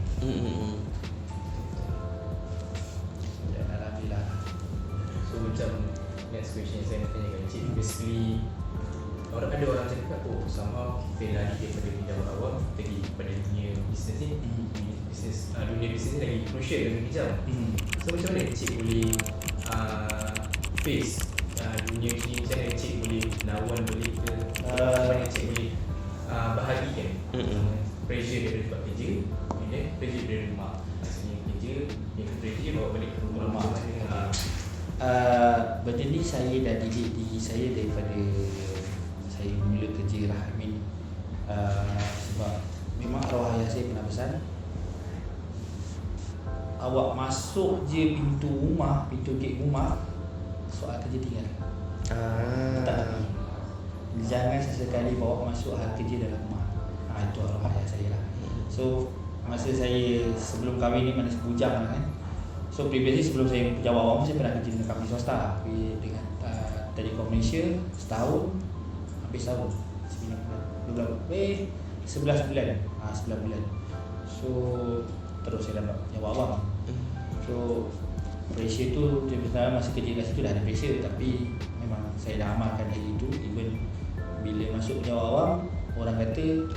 Dan alhamdulillah. So macam next question yang saya nak tanyakan Encik, basically ada orang cakap somehow kita lari daripada bidang awam pergi pada dunia bisnes ni. Dunia bisnes ni lagi crucial dan hijau. So macam mana Encik boleh face dunia ni, macam mana Encik boleh lawan balik ke, macam mana Encik boleh bahagikan pressure daripada tempat kerja dan pressure daripada rumah. Maksudnya kerja, yang pressure bawa balik ke rumah. Benda ni saya dah didik diri saya daripada saya mula kerja lah. Sebab memang arwah ayah saya pernah pesan, awak masuk je pintu gate rumah, soal kerja tinggal. Tak lagi. Jangan sesekali bawa masuk hal kerja dalam rumah. Itu arwah ayah saya lah. So masa saya sebelum kahwin ni mana sebujang lah kan. So previously sebelum saya jawab awam, saya pernah kerja dengan company swasta dengan Telekom Malaysia setahun, hampir setahun, 9 bulan, 11 bulan. 11 bulan. So terus saya dapat jawab awam. So pressure tu sebenarnya masa kerja kat situ dah ada pressure, tapi memang saya dah amalkan hari itu. Even bila masuk jawab awam, orang kata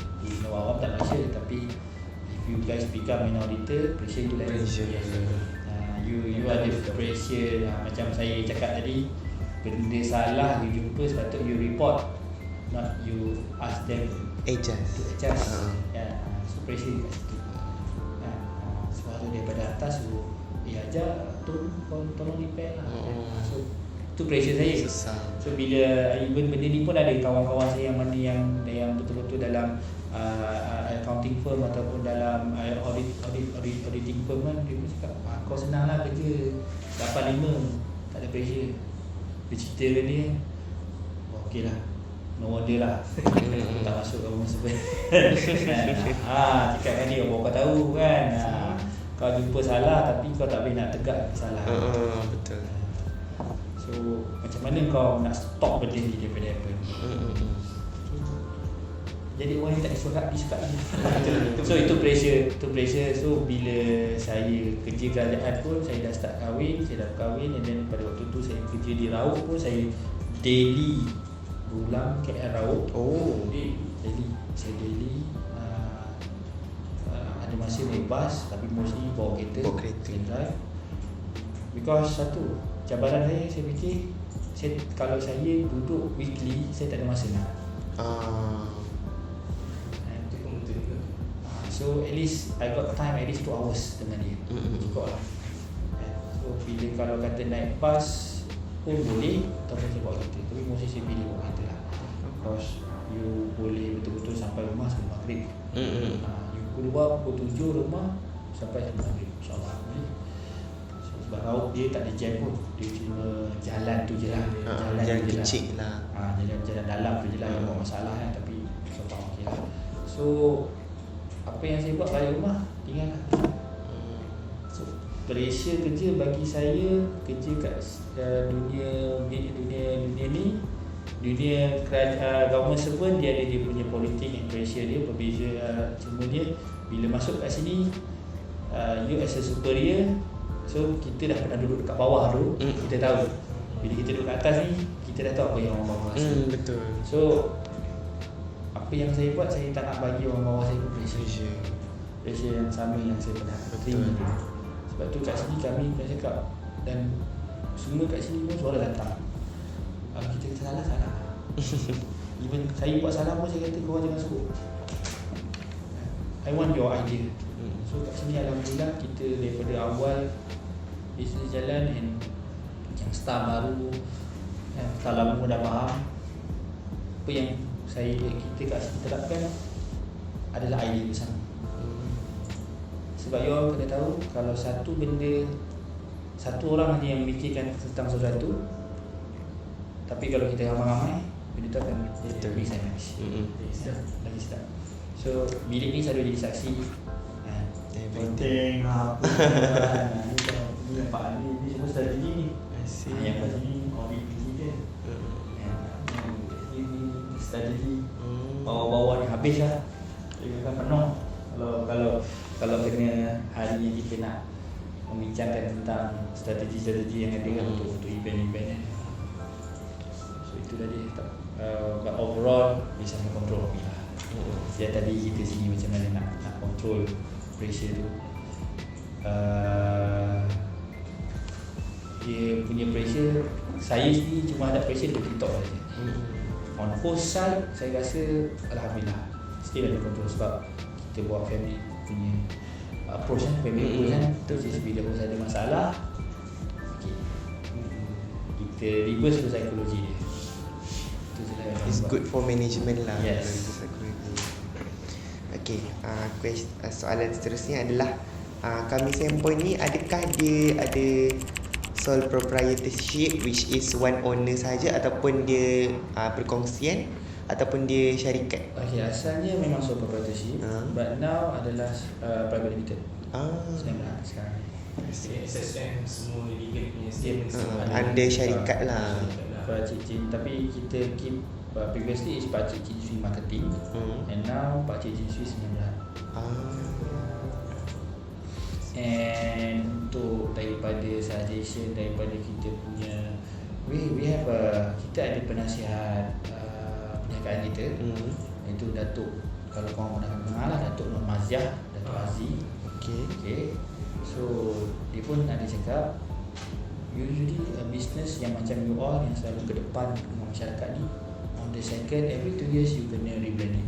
jawab awam tak pressure, tapi if you guys become an auditor, pressure tu lain. You ada pressure. Macam saya cakap tadi, benda salah you jumpa, sepatut you report, not you ask them to adjust. So pressure kat situ. Suara daripada atas ajar tolong repair lah. So tu pressure saya. So bila even benda ni pun ada kawan-kawan saya yang mana yang betul-betul dalam accounting firm ataupun dalam auditing firm kan, dia pun cakap kau senang lah kerja 8-5, tak ada pressure. Dia cerita dengan dia, okey lah, no order lah. Tak masuk kamu masa cakap dengan dia, kau tahu kan, kau jumpa salah tapi kau tak boleh nak tegak salah. Betul. So macam mana kau nak stop benda ni daripada happen? Jadi orang yang tak disukai So itu pressure. So bila saya kerja kerajaan pun, saya dah start kahwin, and then pada waktu tu saya kerja di Raub pun, saya daily berulang KL Raub. Saya daily ada masa naik bas, tapi mostly bawa kereta drive. Because satu, cabaran saya fikir, kalau saya duduk weekly, saya tak ada masa nak. So at least I got time at least 2 hours dengan dia. Cukup lah. So bila kalau kata naik bas pun boleh, ataupun saya bawa kereta. Tapi mesti saya pilih bawa kereta lah. Because you boleh betul-betul sampai rumah sebelum maghrib. You keluar pukul 7 rumah sampai sebelum maghrib, InsyaAllah boleh. Sebab laut dia tak ada jam pun. Dia cuma jalan tu je lah. Jalan kecil lah. Jalan dalam tu je lah yang buat masalah kan. Tapi so far okey lah. So apa yang saya buat balik rumah tinggal lah. So pressure kerja bagi saya, kerja kat dunia ni, dunia government servant, dia ada dia punya politik and pressure dia berbeza. Cuma dia bila masuk kat sini, you as a superior, so kita dah pernah duduk dekat bawah tu, kita tahu. Bila kita duduk kat atas ni, kita dah tahu apa yang orang bawah rasa. Betul. So apa yang saya buat, saya tak nak bagi orang bawah saya pun pressure yang sama yang saya pernah terima. Sebab tu kat sini kami pernah cakap, dan semua kat sini pun suara datang, kita kata salah. Even saya buat salah pun saya kata korang jangan suruh, I want your idea. So kat sini alhamdulillah kita daripada awal bisnes jalan, and yang staff baru, staff lama pun dah faham apa yang kita kat sini terapkan adalah idea bersama. Sebab you orang kena tahu, kalau satu benda, satu orang hanya yang memikirkan tentang sesuatu, tapi kalau kita ramai-ramai, benda tu akan jadi mix and match. Lagi sedap. So bilik ni selalu jadi saksi. Penting apa ni nampak ni semua strategi ni. Yang kat sini COVID ni strategi bawah-bawah ni habis lah. Dia akan penuh. Kalau kena hari ni kita nak membincangkan tentang strategi-strategi yang ada untuk event-event. So itulah dia. But overall bisa control hobi lah. Dia tadi kita sini macam mana nak control pressure tu. Dia punya pressure, saya sendiri cuma ada pressure di TikTok saja. On host side, saya rasa alhamdulillah still ada control, sebab kita buat family punya approach kan, family approach kan. Terus bila host ada masalah, kita reverse tu psikologi dia. Itu je lah. It's good for management lah. Yes. Okay, soalan seterusnya adalah kami Sempoi ni, adakah dia ada sole proprietorship, which is one owner saja, ataupun dia perkongsian, ataupun dia syarikat? Okay, asalnya memang sole proprietorship, but now adalah private limited. Sekarang SSM semua legal punya statement under syarikat lah. Pakcik Chin, tapi kita keep previously is Pakcik Chin Sui Marketing, and now Pakcik Chin Sui 19. And untuk daripada suggestion daripada kita punya, we have kita ada penasihat perniagaan kita, iaitu Datuk, kalau korang pernah kenal lah, Datuk Nur Maziah, Datuk Aziz. Okay. So dia pun ada cakap, usually a business yang macam you all yang selalu ke depan dengan masyarakat ni, on the second every 2 years you kena rebranding.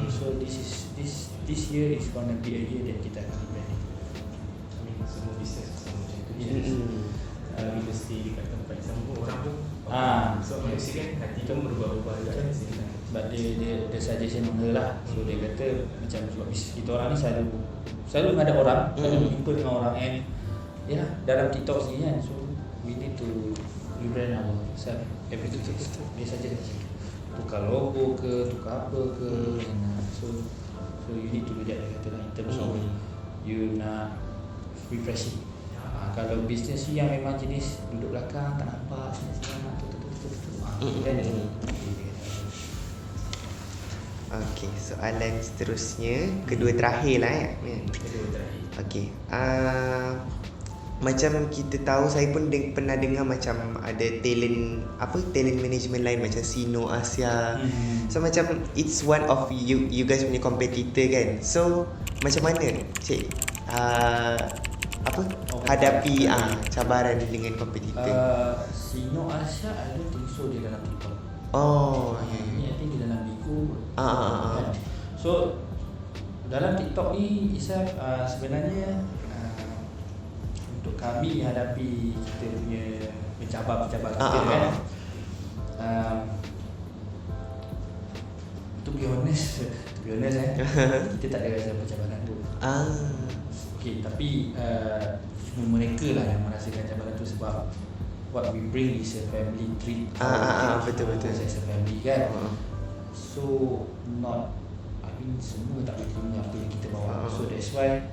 So this year is gonna be a year that kita akan rebranding. Semua bisnes sama macam tu. Bila stay dekat tempat sama orang pun so manusia kan hati kan berubah-ubah juga. Sebab dia suggestion on her lah. So dia kata macam sebab kita orang ni selalu ada orang, selalu jumpa dengan orang, and ya dalam TikTok sini kan, so we need to rebrand ourselves every 2 years. Dia saja tukar logo ke, tukar apa ke, so you need to do that, dia kata lah, in terms of you nak refreshing. Kalau bisnes yang memang jenis duduk belakang tak nampak senang Okay, soalan seterusnya, kedua terakhir lah ya. Okay, macam kita tahu, saya pun pernah dengar macam ada talent management lain macam Sino Asia. So macam it's one of you guys punya competitor kan. So macam mana cik hadapi cabaran dengan kompetitor? Sino Asia, I don't think so dia dalam TikTok. Ni I think dia dalam Biku. So dalam TikTok ni Isa sebenarnya untuk kami hadapi kita punya pencabar-pencabar kita kan. To be honest kita tak ada rasa pencabaran tu. Okay, tapi cuma mereka lah yang merasakan cabaran tu sebab what we bring is a family treat. Betul. As a family kan. So not, I mean semua tak boleh terima apa yang kita bawa. So that's why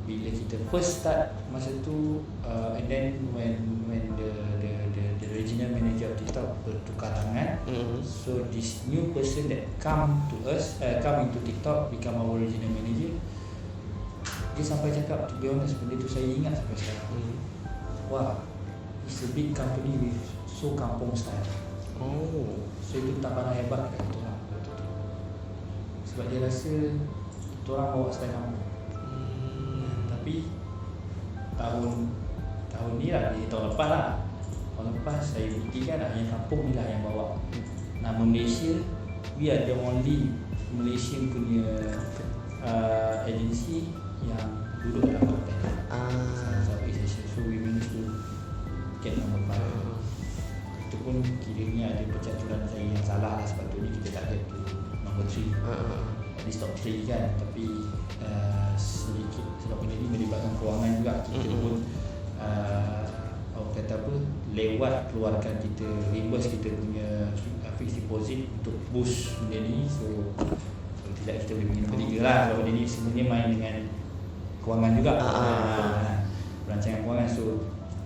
bila kita first start masa tu and then when the regional manager of TikTok bertukar tangan, so this new person that come into TikTok become our regional manager, dia sampai cakap, to be honest, benda tu saya ingat sampai sekarang. Wah, it's a big company with so kampung style. So itu tak pandang hebat kat kita orang. Sebab dia rasa kita orang bawa style kampung. Tapi tahun ni lah, tahun lepas lah, saya buktikan lah yang kampung ni lah yang bawa nama Malaysia. We are the only Malaysian punya agensi yang duduk dalam top 10 Southeast Asia. So we managed to get number 5. Itu pun kiranya ada percaturan saya yang salah lah, sepatutnya kita tak get to number 3, at least top 3 kan. Tapi sedikit sebab benda ni melibatkan kewangan juga, kita pun orang kata apa, lewat keluarkan kita, reimburse kita punya fixed deposit untuk boost benda ni. So tidak kita boleh pergi nombor 3 lah, sebab benda ni sebenarnya main dengan kewangan juga, perancangan kewangan. So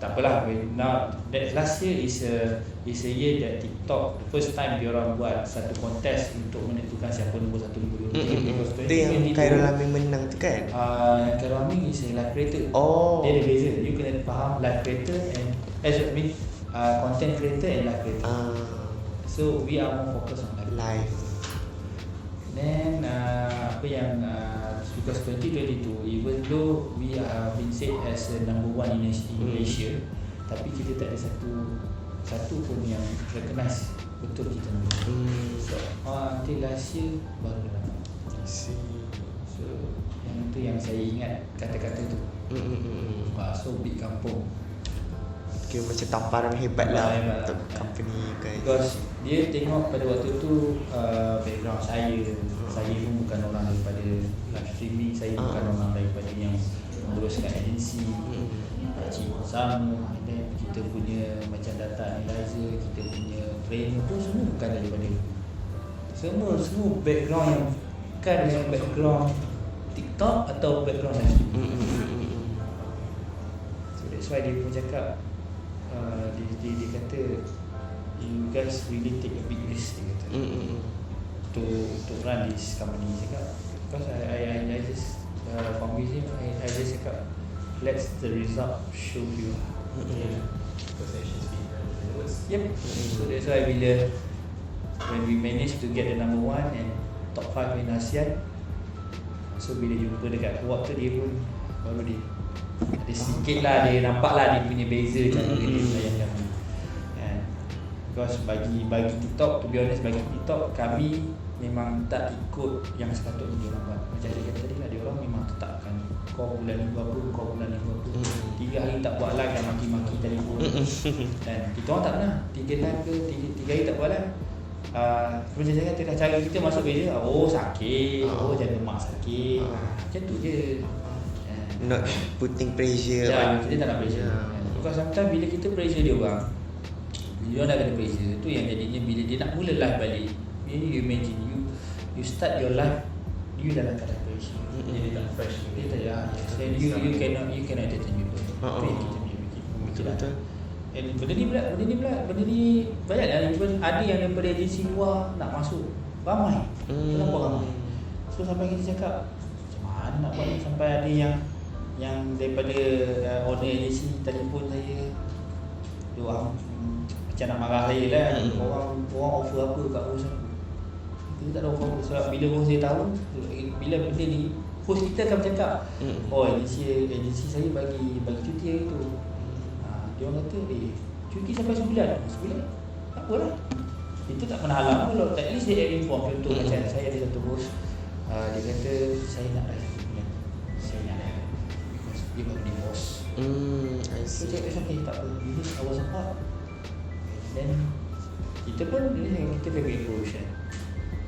tak apalah. Now that last year is a year that TikTok the first time dia orang buat satu kontes untuk menentukan siapa nombor 1, nombor 2. Itu yang Khairul Amin menang tu kan? Yang Khairul Amin is a live creator. Dia ada beza. You kena faham live creator and content creator and live creator. So we are more focused on live. Then apa yang because 2022, even though we are been said as number 1 in Malaysia, tapi kita tak ada satu pun yang recognize betul kita nombor 1. So until last year baru lah. So yang tu yang saya ingat kata-kata tu. So big kampung. Okay, macam tamparan hebat lah untuk company guys. Because dia tengok pada waktu tu background saya pun bukan orang daripada live streaming, saya bukan orang daripada yang menguruskan agensi. Pakcik pun sama, dan kita punya macam data analyzer, kita punya trainer pun semua bukan daripada semua background yang bukan dengan background TikTok atau background live streaming. So that's why dia pun cakap, dia kata you guys really take a big risk, dia kata, to run this company. Cakap because I just convince him, I just cakap let the result show you. Yep. So that's why when we managed to get the number 1 and top 5 in ASEAN, so bila jumpa dekat kuat tu, dia pun baru dia ada sikit lah, dia nampak lah dia punya beza cara dia melayankan. Because bagi TikTok, to be honest, bagi TikTok kami memang tak ikut yang sepatutnya dia orang buat. Macam saya kata tadi lah, dia orang memang tetapkan kau bulan ni buat apa, 3 hari tak buat live dah maki-maki telefon. Dan kita orang tak pernah 3 live ke 3 hari tak buat live. Macam saya kata dah, cara kita masuk beza. Sakit, jangan mak sakit, macam tu je. Not putting pressure kita tak nak pressure. Because sometimes bila kita pressure dia orang, dia dah kena pressure tu yang jadinya bila dia nak mula live balik, you imagine you start your life, you dalam keadaan pressure, Jadi tak fresh. dia tak ada. Then you cannot entertain people. Itu yang kita fikir. Betul. And benda ni banyak lah. Even ada yang daripada agensi luar nak masuk, ramai. Kenapa ramai? So sampai kita cakap macam mana nak buat ni, sampai ada yang daripada owner agensi telefon saya, dia orang macam nak marah saya lah. Orang offer apa kat host aku, kita tak ada offer apa. Sebab bila host saya tahu, bila benda ni, host kita akan bercakap, agensi saya bagi cuti hari tu. Dia orang kata, cuti sampai sebulan. Tak apalah, itu tak pernah halang pun. At least dia inform. Contoh macam saya ada satu host, dia kata saya nak rasa sebulan, saya nak rasa because dia baru divorce. I So see. cakap okay, tak apa, this our support. Then kita pun kita very approach kan.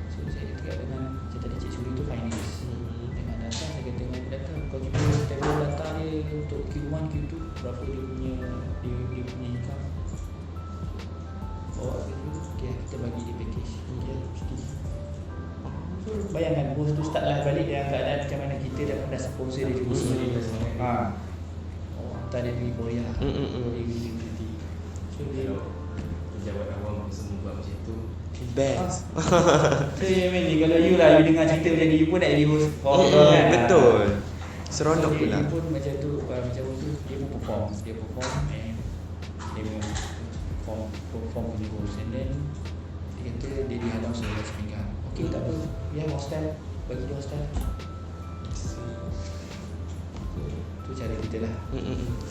So saya cakap dengan cerita Cik Suri tu finance. Dengan data saya kata dengan data kalau kita table data dia untuk Q1, Q2 berapa dia punya income. Bawa ke tu, okay, kita bagi dia package. Dia mesti. So bayangkan bos tu start lah balik dengan keadaan macam mana kita dah sponsor dia juga. Hantar dia pergi Boya. Dia pergi Beauty. So dia Pejabat awam semua buat macam tu. Best. So imagine kalau you lah, you dengar cerita macam ni, you pun nak jadi host kan. Betul. Seronok So, pula. dia pun macam tu, dia pun perform and dia pun perform punya host. And then dia kata dia dihalau sebelah sepinggang. Okay, tak apa, biar hostel, bagi dia hostel. Tu cara kita lah.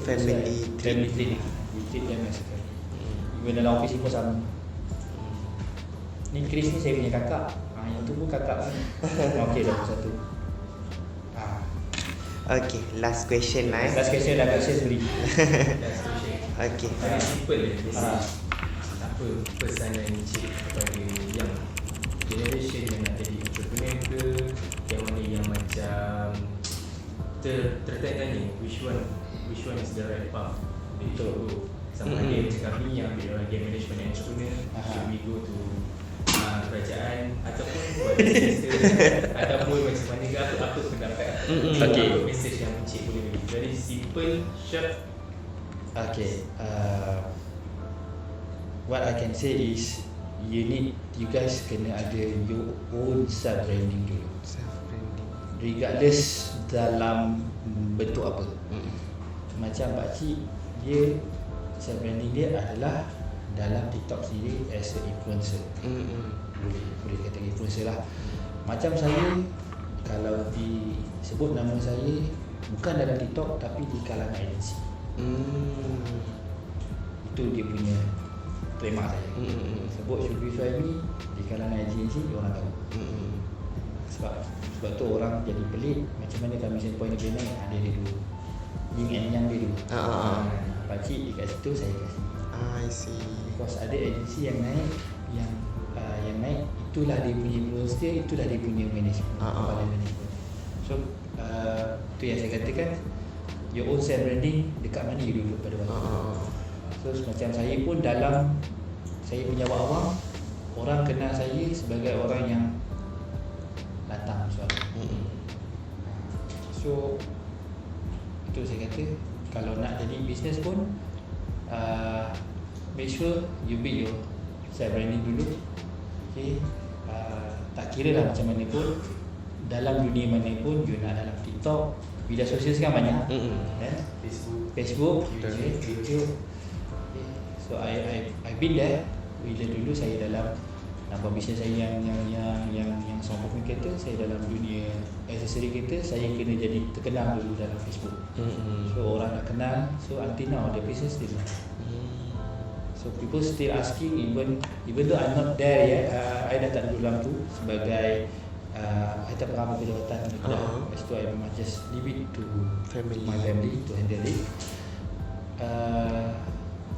Family Family treat. treat. We treat them as a family. Even dalam office pun sama. Ni Chris ni saya punya kakak. Yang tu pun kakak lah. Okey dah satu. Okay, last question lah. Last question dah kat saya sendiri. That's the share. Okay. Very simple je message. Apa pesan yang Encik kepada yang generation yang nak jadi entrepreneur ke, yang mana yang macam tertanya-tanya which one is the right path they should go. Sama ada macam kami yang ambil bahagian management and entrepreneur, should we go to kerajaan ataupun buat business ataupun macam mana ke, apa pendapat Okay. apa message yang Encik boleh bagi. Very simple, short. Okay. What I can say is you guys kena ada your own self branding dulu. Self-branding. Regardless dalam bentuk apa. Macam pakcik dia self branding dia adalah dalam TikTok sendiri as a influencer. Boleh kata influencer lah. Macam saya kalau disebut nama saya bukan dalam TikTok tapi di kalangan agensi. Itu dia punya trademark saya. Sebut Syukri Suhaimi di kalangan agensi orang tahu. Sebab tu orang jadi pelik macam mana kami Point dia naik, ada dia dulu. Yin and Yang dia dulu. Pakcik dekat situ, saya kat sini. I see. Because ada agensi yang naik, yang naik itulah dia punya influence dia, itulah dia punya management, kepala management. So tu yang saya katakan, your own self branding dekat mana you dulu pada waktu tu. So macam saya pun dalam saya punya awam, orang kenal saya sebagai orang yang datang suara. So itu saya kata, kalau nak jadi bisnes pun make sure you build your self branding dulu. Okay. Tak kira lah macam mana pun, dalam dunia mana pun, you nak dalam TikTok, media sosial sekarang banyak. Facebook, YouTube. Okay. So I been there. Bila dulu saya dalam bisnes saya yang sound kereta, saya dalam dunia aksesori kereta, saya kena jadi terkenal dulu dalam Facebook. So orang nak kenal, so until now the business still not. So people still asking, even though I'm not there yet, I dah tak duduk dalam tu sebagai I tak pernah berjawatan. Lepas tu I memang just leave it to my family to handle it.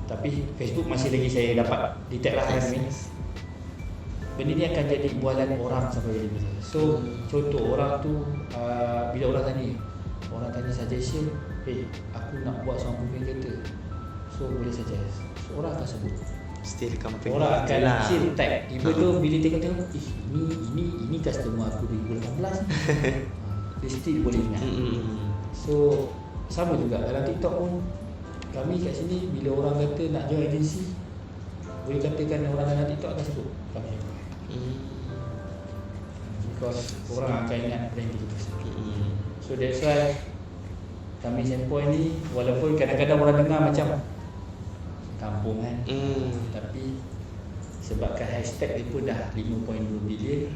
Tapi Facebook masih lagi saya dapat detect lah kan ni. Benda ni akan jadi bualan orang sampai jadi besar. So contoh orang tu bila orang tanya suggestion, aku nak buat sound proofing kereta, so boleh suggest. So orang akan sebut, Still company. orang akan chill tag. Even though bila tengok ini customer aku 2018 dia still boleh ingat. So sama juga dalam TikTok pun, kami kat sini bila orang kata nak join agensi, boleh katakan orang dalam TikTok akan sebut kami. Because orang akan ingat branding kita sendiri. So that's why kami Point ni, walaupun kadang-kadang orang dengar macam kampung kan, tapi sebabkan hashtag dia pun dah 5.2 bilion,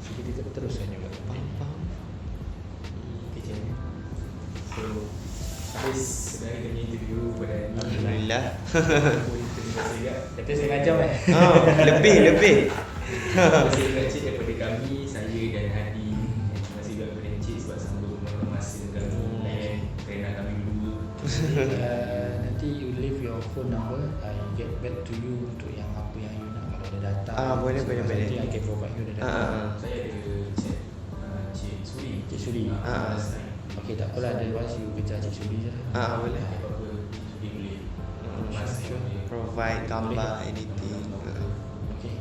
so kita teruskan juga. So habis sebenarnya kami interview pada ni. Alhamdulillah. Terima kasih juga. Kata setengah jam Lebih. Terima kasih juga Encik daripada kami, saya dan Hadi. Terima kasih juga kepada Encik sebab sanggup masa kami layan kerana kami dulu nanti you leave your phone number, I get back to you untuk yang apa yang you nak. Kalau ada data, Boleh. nanti I can provide you the data. Saya ada Cik Suri. Cik Suri. Last time. Okay, tak apalah, ada once you kerja Cik Suri je lah. Boleh. Apa-apa dia boleh Sure. Provide gambar, editing. Okay.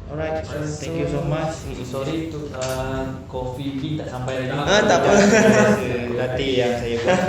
Alright, so thank you so much. Sorry untuk coffee bean tak sampai lagi. Tak apa. Latte yang saya buat.